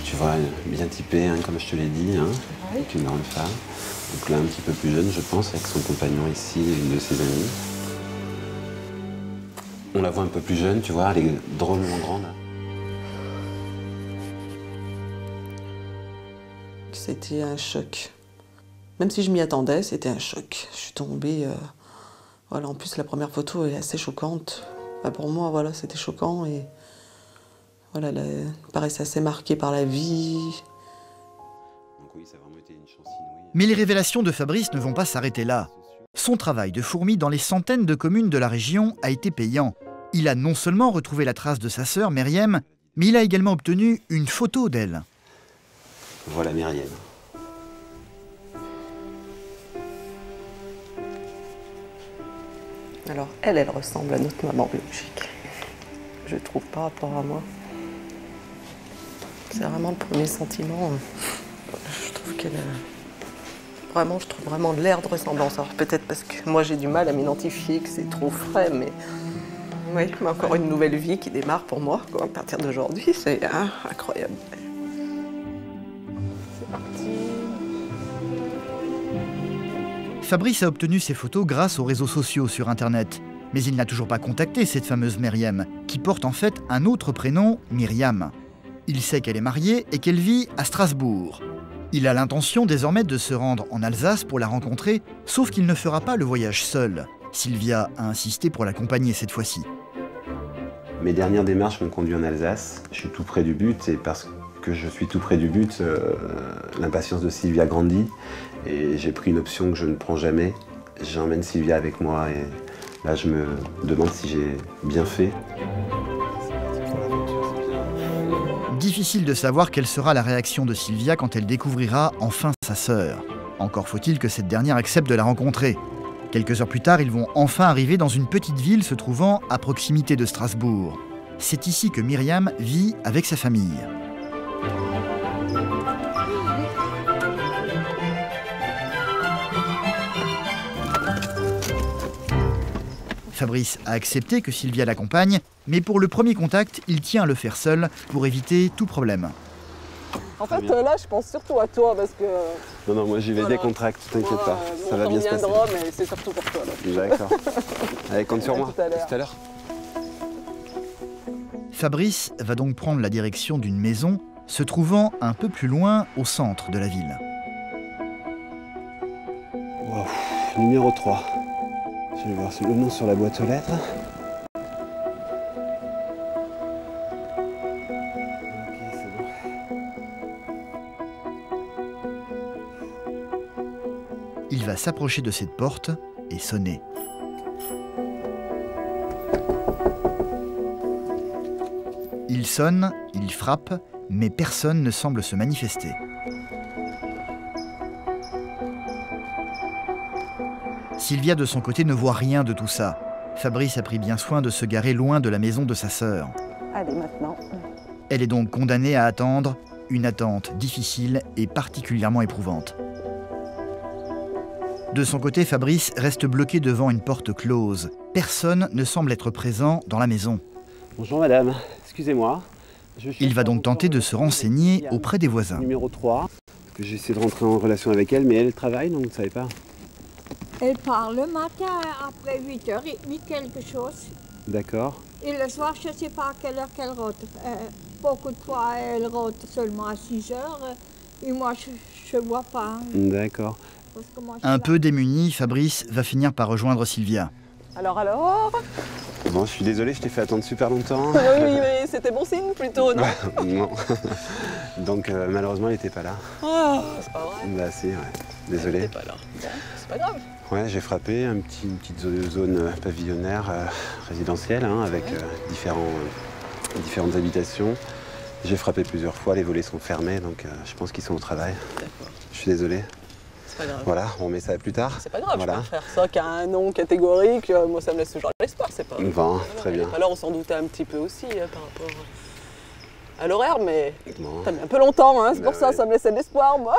Tu vois, bien typée, hein, comme je te l'ai dit, hein, Oui. avec une grande femme. Donc là, un petit peu plus jeune, je pense, avec son compagnon ici et une de ses amies. On la voit un peu plus jeune, tu vois, elle est drôlement grande. C'était un choc. Même si je m'y attendais, c'était un choc. Je suis tombée... Voilà, en plus, la première photo est assez choquante. Enfin, pour moi, voilà, c'était choquant et... Voilà, elle paraissait assez marquée par la vie. Donc oui, ça a vraiment été une chance inouïe. Mais les révélations de Fabrice ne vont pas s'arrêter là. Son travail de fourmi dans les centaines de communes de la région a été payant. Il a non seulement retrouvé la trace de sa sœur, Myriam, mais il a également obtenu une photo d'elle. Voilà Myriam. Alors, elle ressemble à notre maman biologique. Je trouve par rapport à moi. C'est vraiment le premier sentiment. Je trouve qu'elle a... Vraiment, je trouve vraiment l'air de ressemblance. Alors peut-être parce que moi j'ai du mal à m'identifier, que c'est trop frais, mais... Oui, mais encore une nouvelle vie qui démarre pour moi, quoi, à partir d'aujourd'hui. C'est incroyable. C'est parti. Fabrice a obtenu ces photos grâce aux réseaux sociaux sur Internet. Mais il n'a toujours pas contacté cette fameuse Myriam, qui porte en fait un autre prénom, Myriam. Il sait qu'elle est mariée et qu'elle vit à Strasbourg. Il a l'intention désormais de se rendre en Alsace pour la rencontrer, sauf qu'il ne fera pas le voyage seul. Sylvia a insisté pour l'accompagner cette fois-ci. Mes dernières démarches m'ont conduit en Alsace. Je suis tout près du but et parce que je suis tout près du but, l'impatience de Sylvia grandit et j'ai pris une option que je ne prends jamais. J'emmène Sylvia avec moi et là je me demande si j'ai bien fait. Difficile de savoir quelle sera la réaction de Sylvia quand elle découvrira enfin sa sœur. Encore faut-il que cette dernière accepte de la rencontrer. Quelques heures plus tard, ils vont enfin arriver dans une petite ville se trouvant à proximité de Strasbourg. C'est ici que Myriam vit avec sa famille. Fabrice a accepté que Sylvia l'accompagne, mais pour le premier contact, il tient à le faire seul pour éviter tout problème. En fait, là, je pense surtout à toi parce que... Non, moi j'y vais décontracté, t'inquiète pas, ça va bien se passer. Mais c'est surtout pour toi. D'accord. Allez, compte sur moi, à tout à l'heure. Fabrice va donc prendre la direction d'une maison se trouvant un peu plus loin au centre de la ville. Wow. Numéro 3. Je vais voir le nom sur la boîte aux lettres. Il va s'approcher de cette porte et sonner. Il sonne, il frappe, mais personne ne semble se manifester. Sylvia, de son côté, ne voit rien de tout ça. Fabrice a pris bien soin de se garer loin de la maison de sa sœur. Allez, maintenant. Elle est donc condamnée à attendre, une attente difficile et particulièrement éprouvante. De son côté, Fabrice reste bloqué devant une porte close. Personne ne semble être présent dans la maison. Bonjour madame, excusez-moi. Il va donc tenter de se renseigner auprès des voisins. Numéro 3, parce que j'essaie de rentrer en relation avec elle, mais elle travaille, donc vous ne savez pas. Elle part le matin après 8h30 quelque chose. D'accord. Et le soir, je ne sais pas à quelle heure qu'elle rentre. Beaucoup de fois, elle rentre seulement à 6h. Et moi, je ne vois pas. D'accord. Un peu démuni, Fabrice va finir par rejoindre Sylvia. Alors Bon, je suis désolé, je t'ai fait attendre super longtemps. Oui, mais c'était bon signe plutôt, non? Non. Donc malheureusement, elle n'était pas là. Oh, c'est pas vrai. Bah si, ouais. Désolé. Elle n'était pas là. Bon, c'est pas grave. Ouais, j'ai frappé une petite zone pavillonnaire résidentielle hein, avec différentes habitations. J'ai frappé plusieurs fois, les volets sont fermés, donc je pense qu'ils sont au travail. D'accord. Je suis désolé. C'est pas grave. Voilà, on met ça plus tard. C'est pas grave, voilà. Je préfère ça qu'à un nom catégorique. Moi, ça me laisse toujours l'espoir, c'est pas... Bon, très bien. Alors, on s'en doutait un petit peu aussi par rapport à l'horaire, mais ça met un peu longtemps, hein, c'est pour ça, ça me laissait de l'espoir, moi.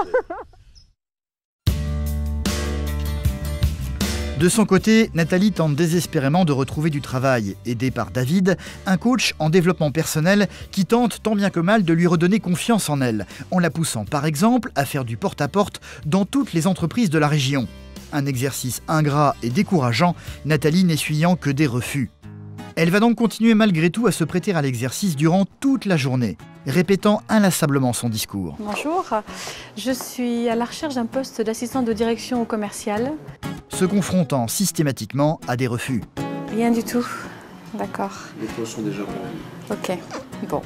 De son côté, Nathalie tente désespérément de retrouver du travail, aidée par David, un coach en développement personnel qui tente tant bien que mal de lui redonner confiance en elle, en la poussant par exemple à faire du porte-à-porte dans toutes les entreprises de la région. Un exercice ingrat et décourageant, Nathalie n'essuyant que des refus. Elle va donc continuer malgré tout à se prêter à l'exercice durant toute la journée, répétant inlassablement son discours. Bonjour, je suis à la recherche d'un poste d'assistant de direction au commercial. Se confrontant systématiquement à des refus. Rien du tout. D'accord. Les postes sont déjà remplis. Ok, bon.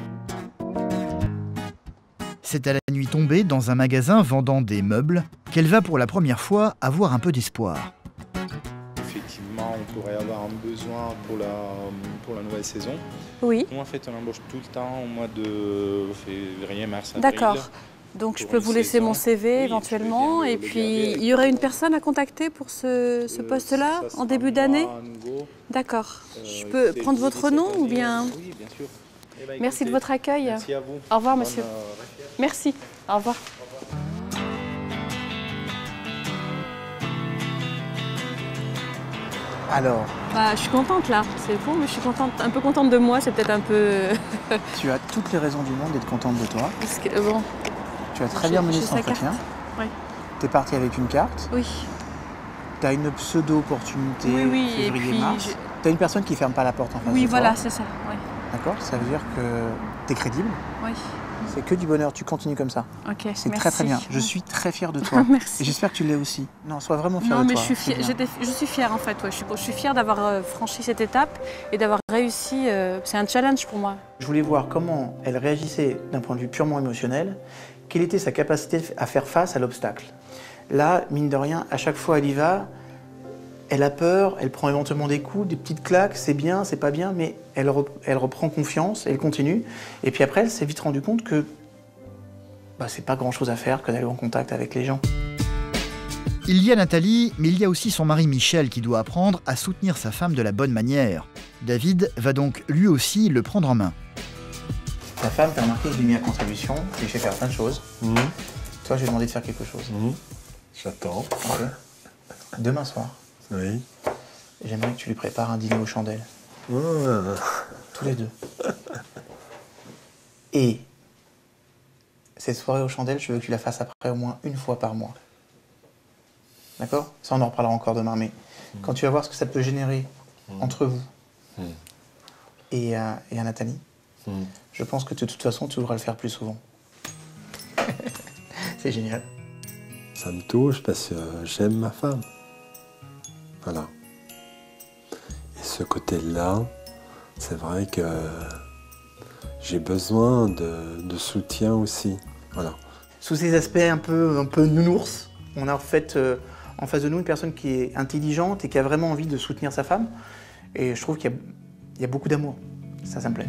C'est à la nuit tombée, dans un magasin vendant des meubles, qu'elle va pour la première fois avoir un peu d'espoir. Effectivement, on pourrait avoir un besoin pour la nouvelle saison. Oui. Nous, en fait, on embauche tout le temps au mois de février, mars, avril. D'accord. Donc je peux vous laisser mon CV éventuellement et puis il y aurait une personne à contacter pour ce poste-là en début d'année? D'accord. Je peux prendre votre nom ou bien? Oui, bien sûr. Merci de votre accueil. Merci à vous. Au revoir monsieur. Merci. Au revoir. Alors Bah, je suis contente là, c'est faux, mais je suis un peu contente de moi, c'est peut-être un peu... Tu as toutes les raisons du monde d'être contente de toi. Parce que, bon... Tu as très bien mené cet entretien. Oui. Tu es partie avec une carte. Oui. Tu as une pseudo-opportunité février-mars. Tu as une personne qui ne ferme pas la porte en face de toi. Oui, voilà, c'est ça. Oui. D'accord? Ça veut dire que tu es crédible. Oui. C'est que du bonheur, tu continues comme ça. Ok, c'est très très bien. Je suis très fière de toi. Merci. Et j'espère que tu l'es aussi. Non, sois vraiment fière de toi. Non, mais je suis fière en fait. Ouais. Je suis fière d'avoir franchi cette étape et d'avoir réussi. C'est un challenge pour moi. Je voulais voir comment elle réagissait d'un point de vue purement émotionnel. Quelle était sa capacité à faire face à l'obstacle. Là, mine de rien, à chaque fois elle y va, elle a peur, elle prend éventuellement des coups, des petites claques, c'est bien, c'est pas bien, mais elle reprend confiance, elle continue. Et puis après, elle s'est vite rendue compte que c'est pas grand-chose à faire que d'aller en contact avec les gens. Il y a Nathalie, mais il y a aussi son mari Michel qui doit apprendre à soutenir sa femme de la bonne manière. David va donc lui aussi le prendre en main. Ta femme, t'as remarqué que je l'ai mis à contribution, je lui ai fait faire plein de choses. Toi, je lui ai demandé de faire quelque chose. J'attends. Okay. Demain soir, oui. J'aimerais que tu lui prépares un dîner aux chandelles. Tous les deux. Et cette soirée aux chandelles, je veux que tu la fasses après au moins une fois par mois. D'accord? Ça, on en reparlera encore demain, mais quand tu vas voir ce que ça peut générer entre vous et à Nathalie, je pense que de toute façon, tu devras le faire plus souvent. C'est génial. Ça me touche parce que j'aime ma femme. Voilà. Et ce côté-là, c'est vrai que j'ai besoin de soutien aussi. Voilà. Sous ces aspects un peu nounours, on a en fait en face de nous une personne qui est intelligente et qui a vraiment envie de soutenir sa femme. Et je trouve qu'il y a beaucoup d'amour. Ça me plaît.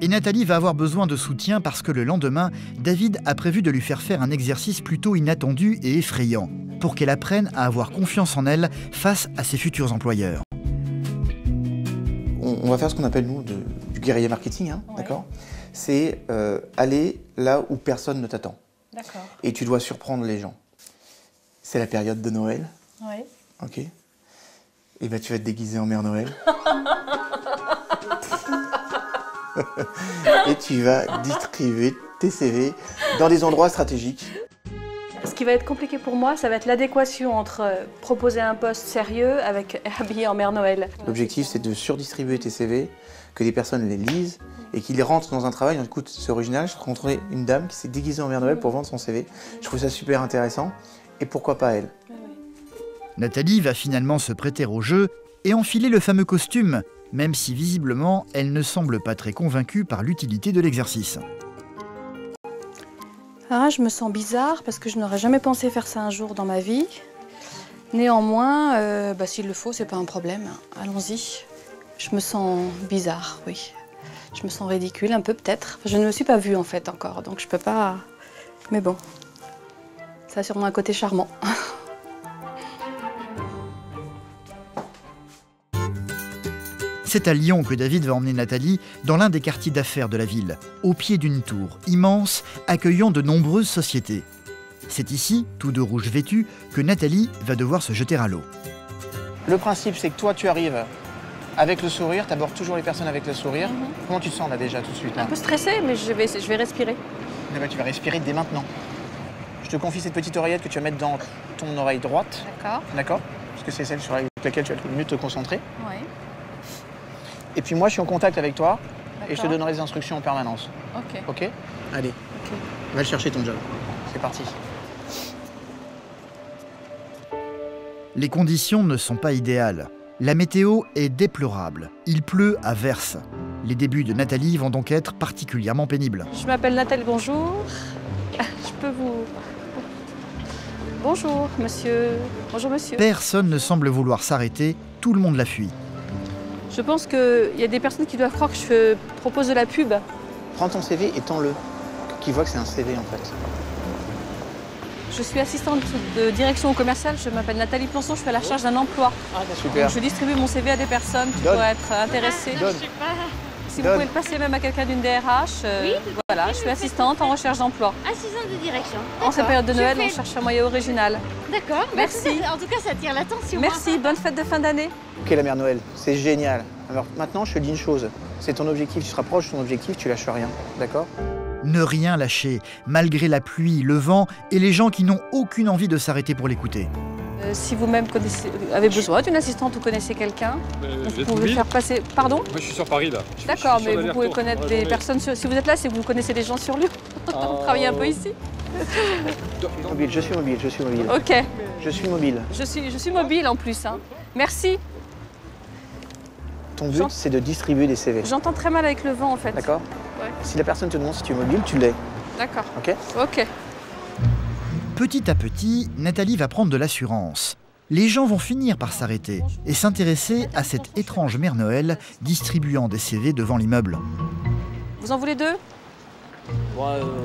Et Nathalie va avoir besoin de soutien parce que le lendemain, David a prévu de lui faire faire un exercice plutôt inattendu et effrayant, pour qu'elle apprenne à avoir confiance en elle face à ses futurs employeurs. On va faire ce qu'on appelle, nous, du guerrier marketing, hein, d'accord ? C'est aller là où personne ne t'attend. D'accord. Et tu dois surprendre les gens. C'est la période de Noël. Oui. Ok. Et ben tu vas te déguiser en Mère Noël. Et tu vas distribuer tes CV dans des endroits stratégiques. Ce qui va être compliqué pour moi, ça va être l'adéquation entre proposer un poste sérieux avec habillé en Mère Noël. L'objectif, c'est de surdistribuer tes CV, que des personnes les lisent et qu'ils rentrent dans un travail. Donc, écoute, c'est original, j'ai rencontré une dame qui s'est déguisée en Mère Noël pour vendre son CV. Je trouve ça super intéressant. Et pourquoi pas elle? Nathalie va finalement se prêter au jeu et enfiler le fameux costume, même si visiblement elle ne semble pas très convaincue par l'utilité de l'exercice. Ah, je me sens bizarre parce que je n'aurais jamais pensé faire ça un jour dans ma vie. Néanmoins, s'il le faut, c'est pas un problème. Allons-y. Je me sens bizarre, oui. Je me sens ridicule un peu peut-être. Je ne me suis pas vue en fait encore, donc je peux pas... Mais bon, ça a sûrement un côté charmant. C'est à Lyon que David va emmener Nathalie dans l'un des quartiers d'affaires de la ville, au pied d'une tour immense accueillant de nombreuses sociétés. C'est ici, tous deux rouges vêtus, que Nathalie va devoir se jeter à l'eau. Le principe, c'est que toi, tu arrives avec le sourire, tu abordes toujours les personnes avec le sourire. Comment tu te sens là déjà tout de suite là? Un peu stressée, mais je vais respirer. Eh ben, tu vas respirer dès maintenant. Je te confie cette petite oreillette que tu vas mettre dans ton oreille droite. D'accord. D'accord? Parce que c'est celle sur laquelle tu vas le mieux te concentrer. Oui. Et puis moi, je suis en contact avec toi et je te donnerai des instructions en permanence. Ok. Ok? Allez, Ok. va le chercher ton job. C'est parti. Les conditions ne sont pas idéales. La météo est déplorable. Il pleut à verse. Les débuts de Nathalie vont donc être particulièrement pénibles. Je m'appelle Nathalie, bonjour. Je peux vous... Bonjour, monsieur. Bonjour, monsieur. Personne ne semble vouloir s'arrêter, tout le monde la fuit. Je pense qu'il y a des personnes qui doivent croire que je propose de la pub. Prends ton CV et tends-le. Qu'ils voient que c'est un CV en fait. Je suis assistante de direction au commercial, je m'appelle Nathalie Plançon, je suis à la recherche d'un emploi. Super. Donc je distribue mon CV à des personnes qui pourraient être intéressées. Si vous pouvez le passer même à quelqu'un d'une DRH, voilà, je suis assistante en recherche d'emploi. Assistante de direction. En cette période de Noël, on cherche un moyen original. D'accord. Merci. En tout cas, ça attire l'attention. Merci, bonne fête de fin d'année. Ok, la mère Noël, c'est génial. Alors maintenant, je te dis une chose. C'est ton objectif, tu te rapproches de ton objectif, tu lâches rien. D'accord? Ne rien lâcher, malgré la pluie, le vent et les gens qui n'ont aucune envie de s'arrêter pour l'écouter. Si vous-même avez besoin d'une assistante ou connaissez quelqu'un, vous pouvez faire passer... Pardon? Moi je suis sur Paris là. D'accord, mais vous pouvez connaître des personnes... Si vous êtes là, c'est que vous connaissez des gens sur Lyon. Vous travaillez un peu ici. Mobile, je suis mobile, je suis mobile. Ok. Je suis mobile. Je suis mobile en plus. Hein. Merci. Ton but, c'est de distribuer des CV. J'entends très mal avec le vent en fait. D'accord? Ouais. Si la personne te demande si tu es mobile, tu l'es. D'accord. Ok? Ok. Petit à petit, Nathalie va prendre de l'assurance. Les gens vont finir par s'arrêter et s'intéresser à cette étrange mère Noël distribuant des CV devant l'immeuble. Vous en voulez deux?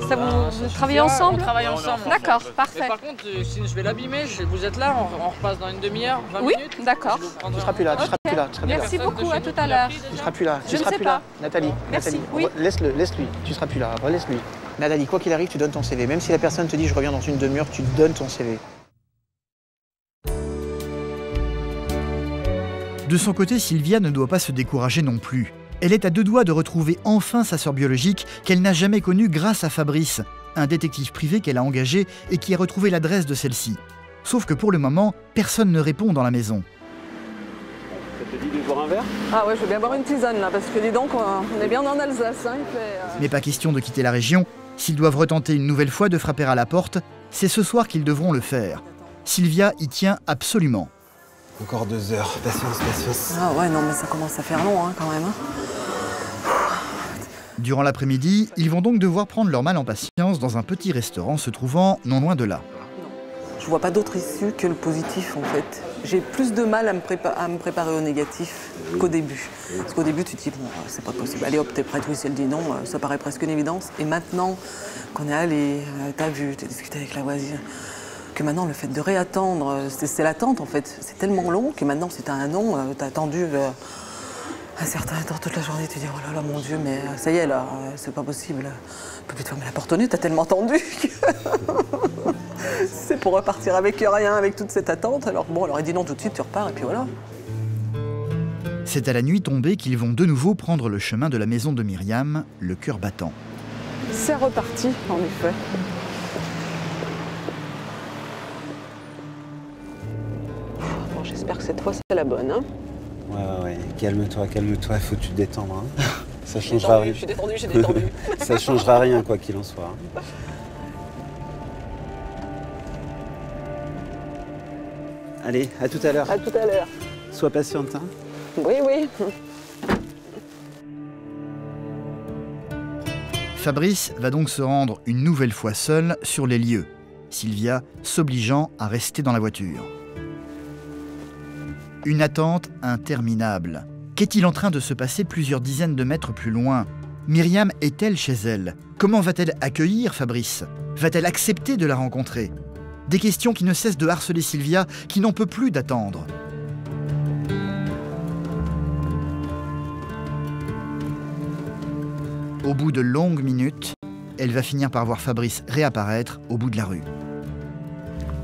Ça vous travaillez ensemble? On travaille ensemble. D'accord, parfait. Mais par contre, si je vais l'abîmer, vous êtes là, on repasse dans une demi-heure, 20 minutes? Oui, d'accord. Tu seras plus là, tu seras plus là. Merci beaucoup, à tout à l'heure. Tu seras plus là, Je ne sais pas. Nathalie, Merci, Nathalie, oui. laisse-lui, tu seras plus là, laisse-lui. Nathalie, quoi qu'il arrive, tu donnes ton CV. Même si la personne te dit je reviens dans une demi-heure, tu donnes ton CV. De son côté, Sylvia ne doit pas se décourager non plus. Elle est à deux doigts de retrouver enfin sa sœur biologique qu'elle n'a jamais connue grâce à Fabrice, un détective privé qu'elle a engagé et qui a retrouvé l'adresse de celle-ci. Sauf que pour le moment, personne ne répond dans la maison. Ça te dit de boire un verre? Ah ouais, je veux bien boire une tisane là, parce que dis donc, on est bien en Alsace. Hein, il fait, Mais pas question de quitter la région, S'ils doivent retenter une nouvelle fois de frapper à la porte, c'est ce soir qu'ils devront le faire. Sylvia y tient absolument. Encore 2 heures. Patience, patience. Ah ouais, non, mais ça commence à faire long, hein, quand même. Hein. Durant l'après-midi, ils vont donc devoir prendre leur mal en patience dans un petit restaurant se trouvant non loin de là. Je vois pas d'autre issue que le positif, en fait. J'ai plus de mal à me préparer au négatif qu'au début. Parce qu'au début, tu te dis, bon, c'est pas possible. Allez hop, t'es prête, oui, si elle dit non, ça paraît presque une évidence. Et maintenant, qu'on est allé, t'as vu, t'as discuté avec la voisine, que maintenant, le fait de réattendre, c'est l'attente, en fait. C'est tellement long que maintenant, si t'as un non, t'as attendu un certain temps toute la journée, tu dis, oh là là, mon Dieu, mais ça y est, là, c'est pas possible. On peut plus te fermer la porte au nez, t'as tellement tendu que... C'est pour repartir avec rien, avec toute cette attente. Alors bon, on leur a dit non tout de suite, tu repars, et puis voilà. C'est à la nuit tombée qu'ils vont de nouveau prendre le chemin de la maison de Myriam, le cœur battant. C'est reparti, en effet. Bon, j'espère que cette fois, c'est la bonne, hein. Ouais. Calme-toi, il faut que tu te détendes. Hein. Ça changera rien. Je suis détendu. Ça changera rien, quoi qu'il en soit. Allez, à tout à l'heure. À tout à l'heure. Sois patiente, hein. Oui. Fabrice va donc se rendre une nouvelle fois seul sur les lieux, Sylvia s'obligeant à rester dans la voiture. Une attente interminable. Qu'est-il en train de se passer plusieurs dizaines de mètres plus loin? Myriam est-elle chez elle? Comment va-t-elle accueillir Fabrice? Va-t-elle accepter de la rencontrer? Des questions qui ne cessent de harceler Sylvia, qui n'en peut plus d'attendre. Au bout de longues minutes, elle va finir par voir Fabrice réapparaître au bout de la rue.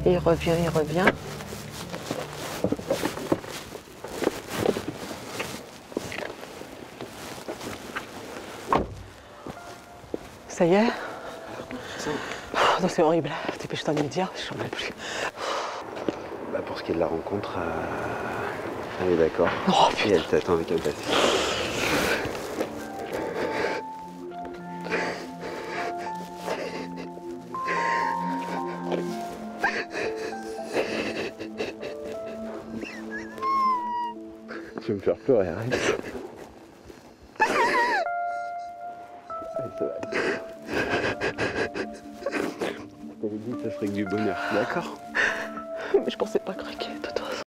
Il revient. Ça y est? Non, c'est horrible. Dépêche-toi de me dire, je n'en peux plus. Bah pour ce qui est de la rencontre, elle est d'accord. Oh, et elle t'attend avec impatience. Tu vas me faire pleurer, arrête. Allez, ça va. Je t'avais dit que ça ferait que du bonheur, d'accord? Mais je pensais pas craquer, de toute façon.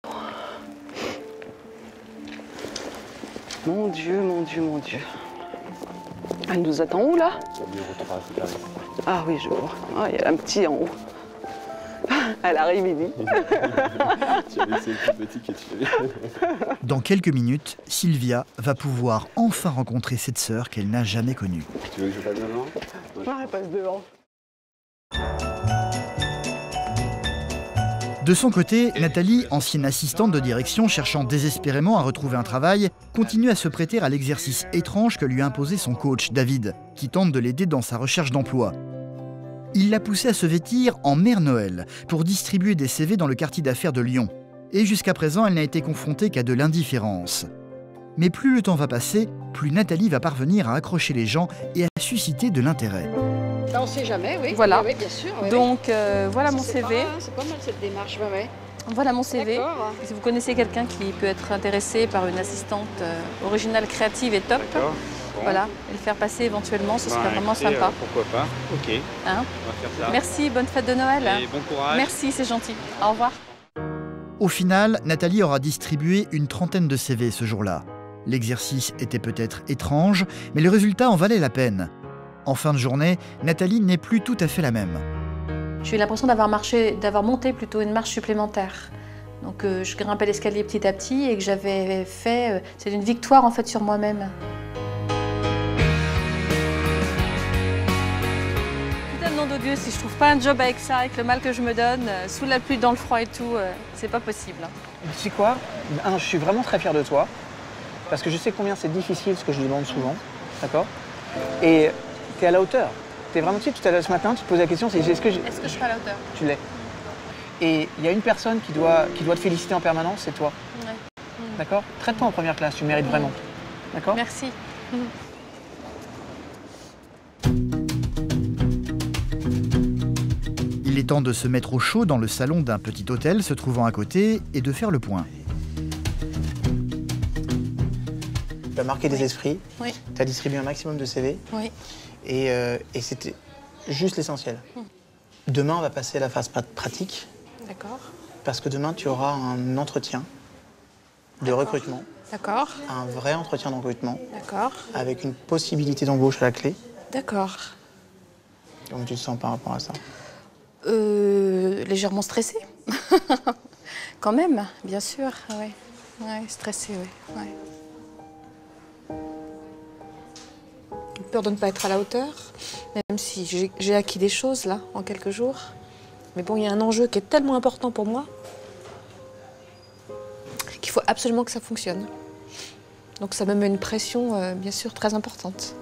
Mon Dieu. Elle nous attend où, là? Ah oui, je vois. Ah, il y a un petit en haut. Elle arrive, il dit. Tu as laissé le plus petit que tu avais. Dans quelques minutes, Sylvia va pouvoir enfin rencontrer cette sœur qu'elle n'a jamais connue. Tu veux que je passe devant? Ouais, passe devant. De son côté, Nathalie, ancienne assistante de direction cherchant désespérément à retrouver un travail, continue à se prêter à l'exercice étrange que lui a imposé son coach, David, qui tente de l'aider dans sa recherche d'emploi. Il l'a poussée à se vêtir en Mère Noël pour distribuer des CV dans le quartier d'affaires de Lyon. Et jusqu'à présent, elle n'a été confrontée qu'à de l'indifférence. Mais plus le temps va passer, plus Nathalie va parvenir à accrocher les gens et à susciter de l'intérêt. On ne sait jamais, oui. Voilà. Oui, bien sûr. Oui, Donc, voilà mon CV. C'est pas mal cette démarche, ouais. Voilà mon CV. D'accord. Si vous connaissez quelqu'un qui peut être intéressé par une assistante originale, créative et top, voilà, et le faire passer éventuellement, ce serait vraiment sympa. Pourquoi pas? Ok. Hein? On va faire ça. Merci, bonne fête de Noël. Et bon courage. Merci, c'est gentil. Au revoir. Au final, Nathalie aura distribué une trentaine de CV ce jour-là. L'exercice était peut-être étrange, mais le résultat en valait la peine. En fin de journée, Nathalie n'est plus tout à fait la même. J'ai eu l'impression d'avoir monté plutôt une marche supplémentaire. Donc je grimpais l'escalier petit à petit et que j'avais fait... c'est une victoire en fait sur moi-même. Putain de nom de Dieu, si je trouve pas un job avec ça, avec le mal que je me donne, sous la pluie, dans le froid et tout, c'est pas possible. Tu sais quoi? Je suis vraiment très fier de toi, parce que je sais combien c'est difficile ce que je demande souvent, d'accord? Et tu es à la hauteur. Tu es vraiment, tu sais, tout à l'heure ce matin, tu te posais la question, c'est est-ce que je suis à la hauteur? Tu l'es. Et il y a une personne qui doit te féliciter en permanence, c'est toi. Ouais. D'accord? Traite-toi en première classe, tu mérites vraiment. D'accord? Merci. Il est temps de se mettre au chaud dans le salon d'un petit hôtel se trouvant à côté et de faire le point. Tu as marqué des esprits, Oui. tu as distribué un maximum de CV, Oui. et c'était juste l'essentiel. Demain, on va passer à la phase pratique, D'accord. parce que demain, tu auras un entretien de recrutement. D'accord. Un vrai entretien de recrutement. D'accord. Avec une possibilité d'embauche à la clé. D'accord. Comment tu te sens par rapport à ça? Légèrement stressée. Quand même, bien sûr. Ouais. Ouais, stressée, oui. Ouais. Peur de ne pas être à la hauteur, même si j'ai acquis des choses là, en quelques jours. Mais bon, il y a un enjeu qui est tellement important pour moi qu'il faut absolument que ça fonctionne. Donc ça me met une pression, bien sûr, très importante.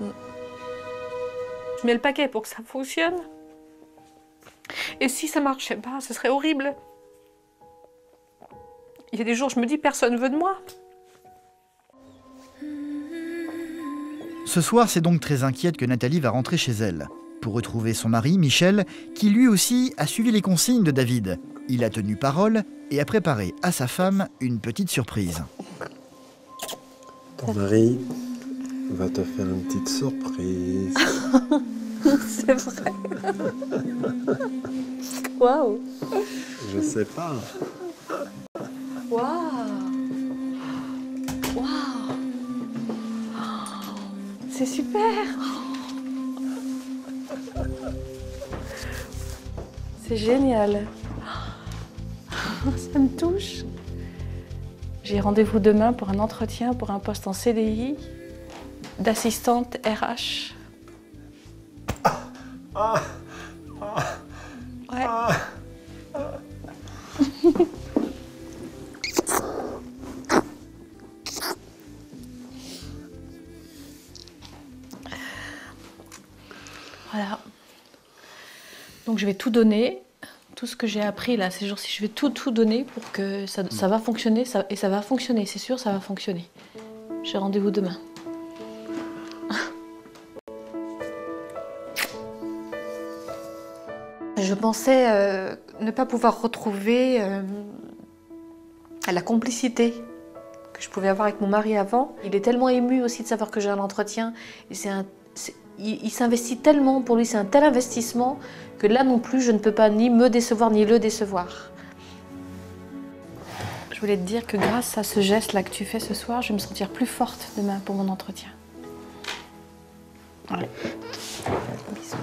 Je mets le paquet pour que ça fonctionne. Et si ça marchait pas, ce serait horrible. Il y a des jours, je me dis, personne veut de moi. Ce soir, c'est donc très inquiète que Nathalie va rentrer chez elle. Pour retrouver son mari, Michel, qui lui aussi a suivi les consignes de David. Il a tenu parole et a préparé à sa femme une petite surprise. Ton mari va te faire une petite surprise. C'est vrai. Waouh. Je sais pas. Waouh. Waouh. C'est super. C'est génial. Ça me touche. J'ai rendez-vous demain pour un entretien pour un poste en CDI d'assistante RH. Ouais. Voilà. Donc je vais tout donner, tout ce que j'ai appris là ces jours-ci, je vais tout donner pour que ça va fonctionner, et ça va fonctionner, c'est sûr, ça va fonctionner. J'ai rendez-vous demain. Je pensais ne pas pouvoir retrouver la complicité que je pouvais avoir avec mon mari avant. Il est tellement ému aussi de savoir que j'ai un entretien. Et il s'investit tellement, pour lui c'est un tel investissement que là non plus je ne peux pas ni me décevoir ni le décevoir. Je voulais te dire que grâce à ce geste-là que tu fais ce soir, je vais me sentir plus forte demain pour mon entretien. Voilà. Bisous.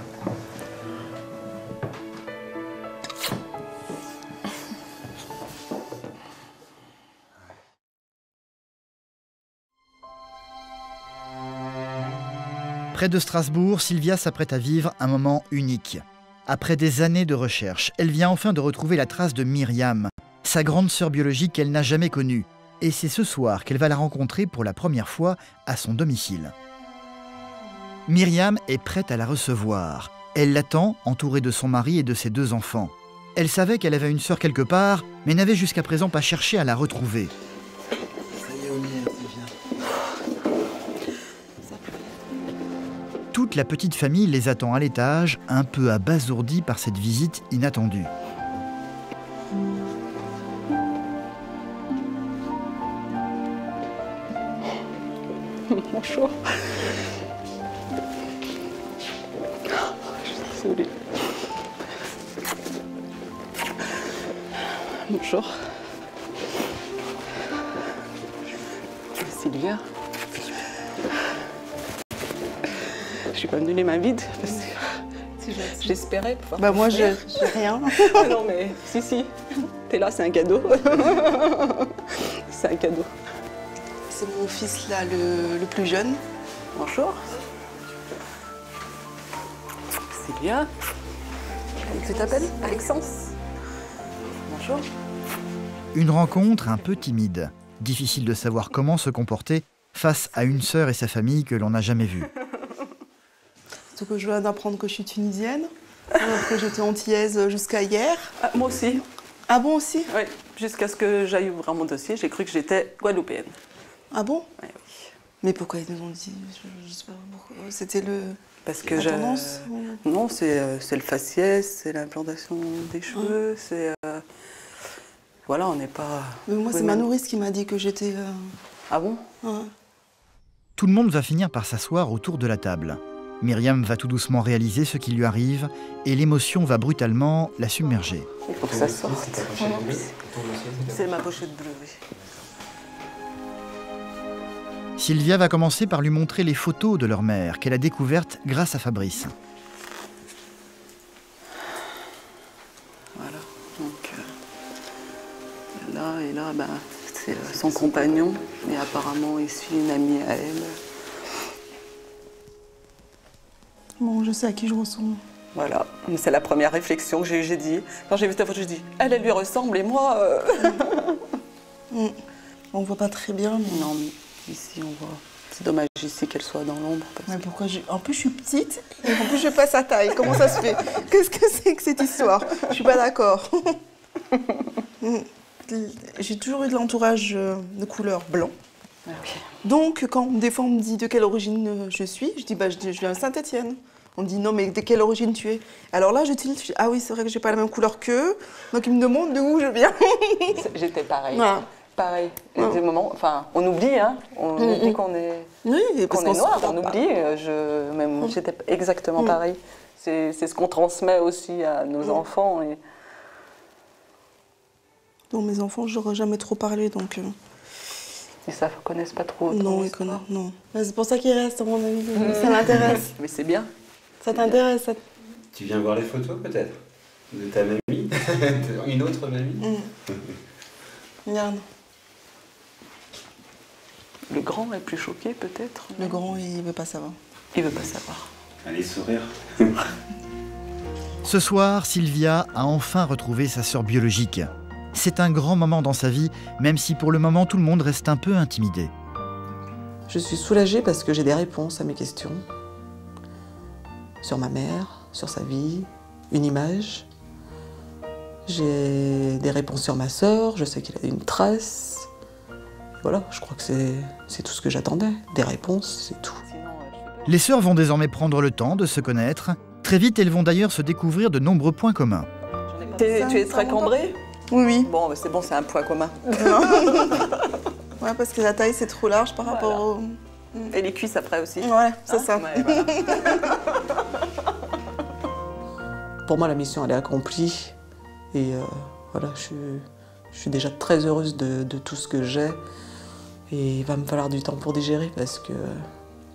Près de Strasbourg, Sylvia s'apprête à vivre un moment unique. Après des années de recherche, elle vient enfin de retrouver la trace de Myriam, sa grande sœur biologique qu'elle n'a jamais connue. Et c'est ce soir qu'elle va la rencontrer pour la première fois à son domicile. Myriam est prête à la recevoir. Elle l'attend, entourée de son mari et de ses 2 enfants. Elle savait qu'elle avait une sœur quelque part, mais n'avait jusqu'à présent pas cherché à la retrouver. Toute la petite famille les attend à l'étage, un peu abasourdie par cette visite inattendue. Bonjour. Je suis désolée. Bonjour. Sylvia. Je suis pas venue les mains vides parce que j'espérais pouvoir. Bah moi j'ai t'offrir. rien. Non mais si, t'es là, c'est un cadeau. C'est un cadeau. C'est mon fils là, le plus jeune. Bonjour. Sylvia. Tu t'appelles Alexandre. Bonjour. Une rencontre un peu timide. Difficile de savoir comment se comporter face à une sœur et sa famille que l'on n'a jamais vue. Surtout que je viens d'apprendre que je suis tunisienne, alors que j'étais antillaise jusqu'à hier. Ah, moi aussi. Ah bon aussi? Oui, jusqu'à ce que j'aille ouvrir mon dossier, j'ai cru que j'étais guadeloupéenne. Ah bon? Oui. Mais pourquoi ils nous ont dit? Je sais pas pourquoi. C'était Parce que La tendance non, c'est le faciès, c'est l'implantation des cheveux, c'est... Voilà, on n'est pas... Mais moi, c'est ma nourrice qui m'a dit que j'étais... Ah bon? Ouais. Tout le monde va finir par s'asseoir autour de la table. Myriam va tout doucement réaliser ce qui lui arrive et l'émotion va brutalement la submerger. Il faut que ça sorte. C'est ma pochette bleue, oui. Sylvia va commencer par lui montrer les photos de leur mère qu'elle a découvertes grâce à Fabrice. Voilà, donc là et là, ben, c'est son compagnon et apparemment ici une amie à elle. Bon, je sais à qui je ressemble. Voilà, c'est la première réflexion que j'ai dit. Quand j'ai vu ta photo, j'ai dit, elle lui ressemble et moi... On voit pas très bien, mais... Non, mais ici on voit. C'est dommage ici qu'elle soit dans l'ombre. Mais pourquoi en plus je suis petite et en plus je fais sa taille. Comment ça se fait? Qu'est-ce que c'est que cette histoire? Je suis pas d'accord. J'ai toujours eu de l'entourage de couleur blanc. Ah oui. Donc quand des fois on me dit de quelle origine je suis, je dis bah je viens de Saint-Étienne. On me dit non mais de quelle origine tu es? Alors là je tilte, ah oui c'est vrai que j'ai pas la même couleur qu'eux, donc ils me demandent de où je viens. J'étais pareil. Ouais. Pareil. Des moments, enfin, on oublie, hein. On oublie qu'on est, qu'on est noir, on oublie. Même j'étais exactement pareil. C'est ce qu'on transmet aussi à nos enfants. Et... Non, mes enfants, je n'aurais jamais trop parlé, donc... Ils ne connaissent pas trop. Non, ils connaissent, non. C'est pour ça qu'ils restent, à mon avis. Ça m'intéresse. Mais c'est bien. Ça t'intéresse ça... Tu viens voir les photos, peut-être? De ta mamie? Une autre mamie? Regarde. Le grand est plus choqué, peut-être? Le grand, il veut pas savoir. Il veut pas savoir. Allez, sourire. Ce soir, Sylvia a enfin retrouvé sa sœur biologique. C'est un grand moment dans sa vie, même si pour le moment tout le monde reste un peu intimidé. Je suis soulagée parce que j'ai des réponses à mes questions. Sur ma mère, sur sa vie, une image. J'ai des réponses sur ma sœur, je sais qu'elle a une trace. Voilà, je crois que c'est tout ce que j'attendais. Des réponses, c'est tout. Les sœurs vont désormais prendre le temps de se connaître. Très vite, elles vont d'ailleurs se découvrir de nombreux points communs. Tu es très cambrée? Oui, oui. Bon, c'est bon, c'est un point commun. Ouais, parce que la taille, c'est trop large par rapport au... Et les cuisses après aussi. Ouais, c'est ça. Ouais, voilà. Pour moi, la mission, elle est accomplie. Et voilà, je suis déjà très heureuse de tout ce que j'ai. Et il va me falloir du temps pour digérer parce que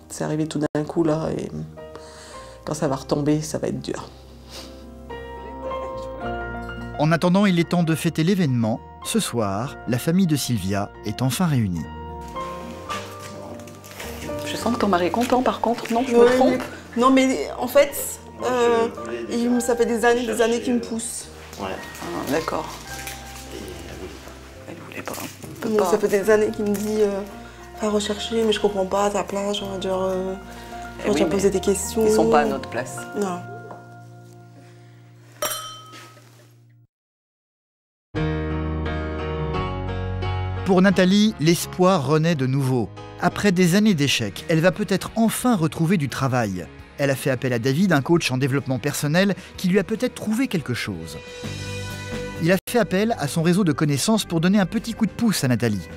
c'est arrivé tout d'un coup là. Et quand ça va retomber, ça va être dur. En attendant, il est temps de fêter l'événement. Ce soir, la famille de Sylvia est enfin réunie. Je sens que ton mari est content par contre, non? Je me trompe? Non, mais en fait, ça fait des années qu'il me pousse. Ouais. Ah, d'accord. Elle voulait pas. Bon, ça fait des années qu'il me dit va rechercher, mais je comprends pas à ta place, genre tu vas poser des questions. Ils sont pas à notre place. Non. Pour Nathalie, l'espoir renaît de nouveau. Après des années d'échecs, elle va peut-être enfin retrouver du travail. Elle a fait appel à David, un coach en développement personnel, qui lui a peut-être trouvé quelque chose. Il a fait appel à son réseau de connaissances pour donner un petit coup de pouce à Nathalie.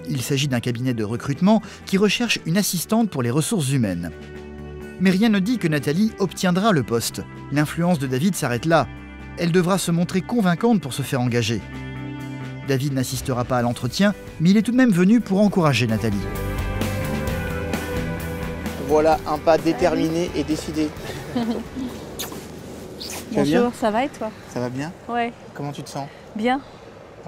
Il s'agit d'un cabinet de recrutement qui recherche une assistante pour les ressources humaines. Mais rien ne dit que Nathalie obtiendra le poste. L'influence de David s'arrête là. Elle devra se montrer convaincante pour se faire engager. David n'assistera pas à l'entretien, mais il est tout de même venu pour encourager Nathalie. Voilà un pas déterminé et décidé. Bonjour, ça va et toi? Ça va bien? Ouais. Comment tu te sens? Bien.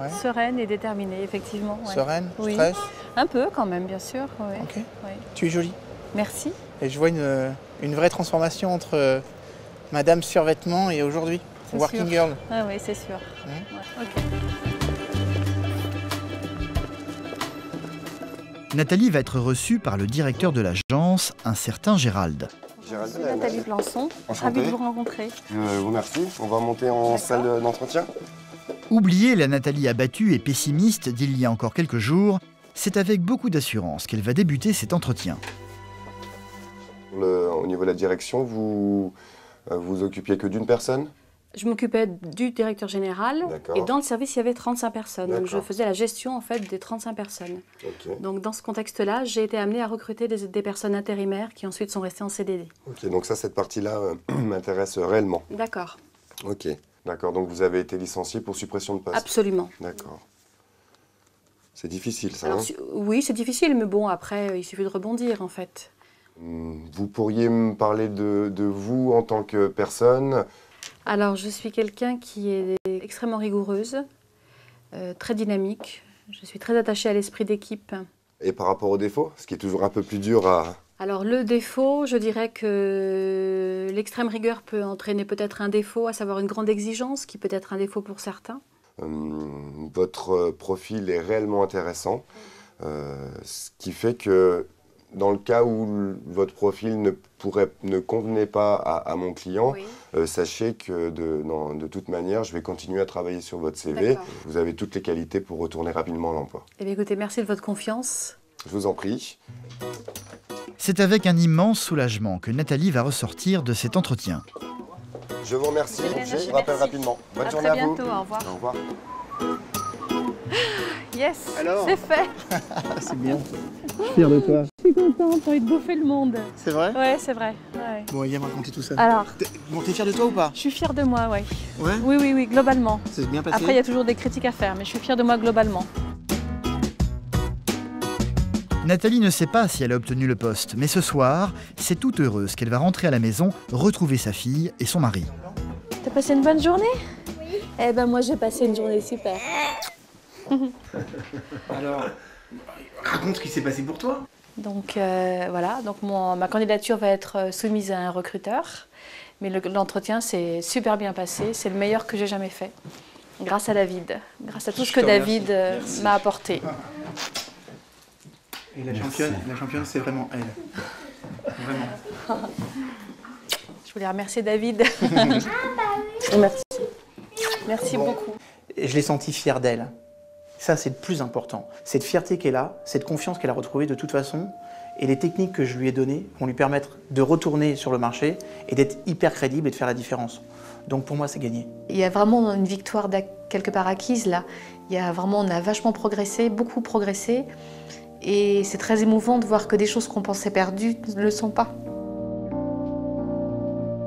Ouais. Sereine et déterminée, effectivement. Ouais. Sereine? Oui. Stress? Un peu quand même, bien sûr. Ouais. Ok. Ouais. Tu es jolie. Merci. Et je vois une vraie transformation entre Madame Survêtement et aujourd'hui, Working Girl. Ah oui, c'est sûr. Ouais, ok. Nathalie va être reçue par le directeur de l'agence, un certain Gérald. Je suis Nathalie Plançon, ravie de vous rencontrer. Vous remercie. On va monter en salle d'entretien. Oubliez la Nathalie abattue et pessimiste d'il y a encore quelques jours, c'est avec beaucoup d'assurance qu'elle va débuter cet entretien. au niveau de la direction, vous vous occupiez que d'une personne? Je m'occupais du directeur général et dans le service, il y avait 35 personnes. Donc je faisais la gestion en fait des 35 personnes. Okay. Donc dans ce contexte-là, j'ai été amenée à recruter des personnes intérimaires qui ensuite sont restées en CDD. Ok, donc ça, cette partie-là m'intéresse réellement. D'accord. Ok, d'accord. Donc vous avez été licencié pour suppression de poste? Absolument. D'accord. C'est difficile ça, Alors, hein? oui, c'est difficile, mais bon, après, il suffit de rebondir en fait. Vous pourriez me parler de vous en tant que personne? Alors, je suis quelqu'un qui est extrêmement rigoureuse, très dynamique. Je suis très attachée à l'esprit d'équipe. Et par rapport aux défauts, ce qui est toujours un peu plus dur à... Alors, le défaut, je dirais que l'extrême rigueur peut entraîner peut-être un défaut, à savoir une grande exigence, qui peut être un défaut pour certains. Votre profil est réellement intéressant, ce qui fait que dans le cas où votre profil ne convenait pas à mon client, sachez que de toute manière, je vais continuer à travailler sur votre CV. Vous avez toutes les qualités pour retourner rapidement à l'emploi. Eh bien, écoutez, merci de votre confiance. Je vous en prie. C'est avec un immense soulagement que Nathalie va ressortir de cet entretien. Je vous remercie, je vous rappelle rapidement. Bonne journée à vous. À très bientôt, au revoir. Au revoir. Yes, c'est fait. C'est bien. Je suis fier de toi. Je suis contente, j'ai envie de bouffer le monde. C'est vrai? Ouais, c'est vrai. Ouais. Bon, viens me raconter tout ça. Alors, t'es fier de toi ou pas? Je suis fière de moi, ouais. Ouais? Oui, globalement. C'est bien passé? Après, il y a toujours des critiques à faire, mais je suis fière de moi globalement. Nathalie ne sait pas si elle a obtenu le poste, mais ce soir, c'est toute heureuse qu'elle va rentrer à la maison, retrouver sa fille et son mari. T'as passé une bonne journée? Oui. Eh ben moi, j'ai passé une journée super. Alors, raconte ce qui s'est passé pour toi. Donc voilà, donc ma candidature va être soumise à un recruteur, mais l'entretien s'est super bien passé, c'est le meilleur que j'ai jamais fait, grâce à David, grâce à tout ce que David m'a apporté. Et la championne, c'est vraiment elle. Vraiment. Je voulais remercier David. Merci. Merci beaucoup. Et je l'ai sentie fière d'elle. Ça, c'est le plus important. Cette fierté qu'elle a, cette confiance qu'elle a retrouvée de toute façon, et les techniques que je lui ai données vont lui permettre de retourner sur le marché et d'être hyper crédible et de faire la différence. Donc pour moi, c'est gagné. Il y a vraiment une victoire quelque part acquise là. On a vachement progressé, beaucoup progressé. Et c'est très émouvant de voir que des choses qu'on pensait perdues ne le sont pas.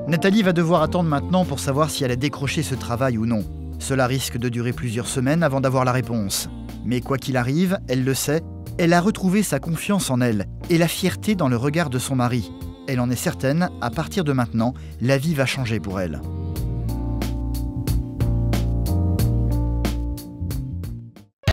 Nathalie va devoir attendre maintenant pour savoir si elle a décroché ce travail ou non. Cela risque de durer plusieurs semaines avant d'avoir la réponse. Mais quoi qu'il arrive, elle le sait, elle a retrouvé sa confiance en elle et la fierté dans le regard de son mari. Elle en est certaine, à partir de maintenant, la vie va changer pour elle.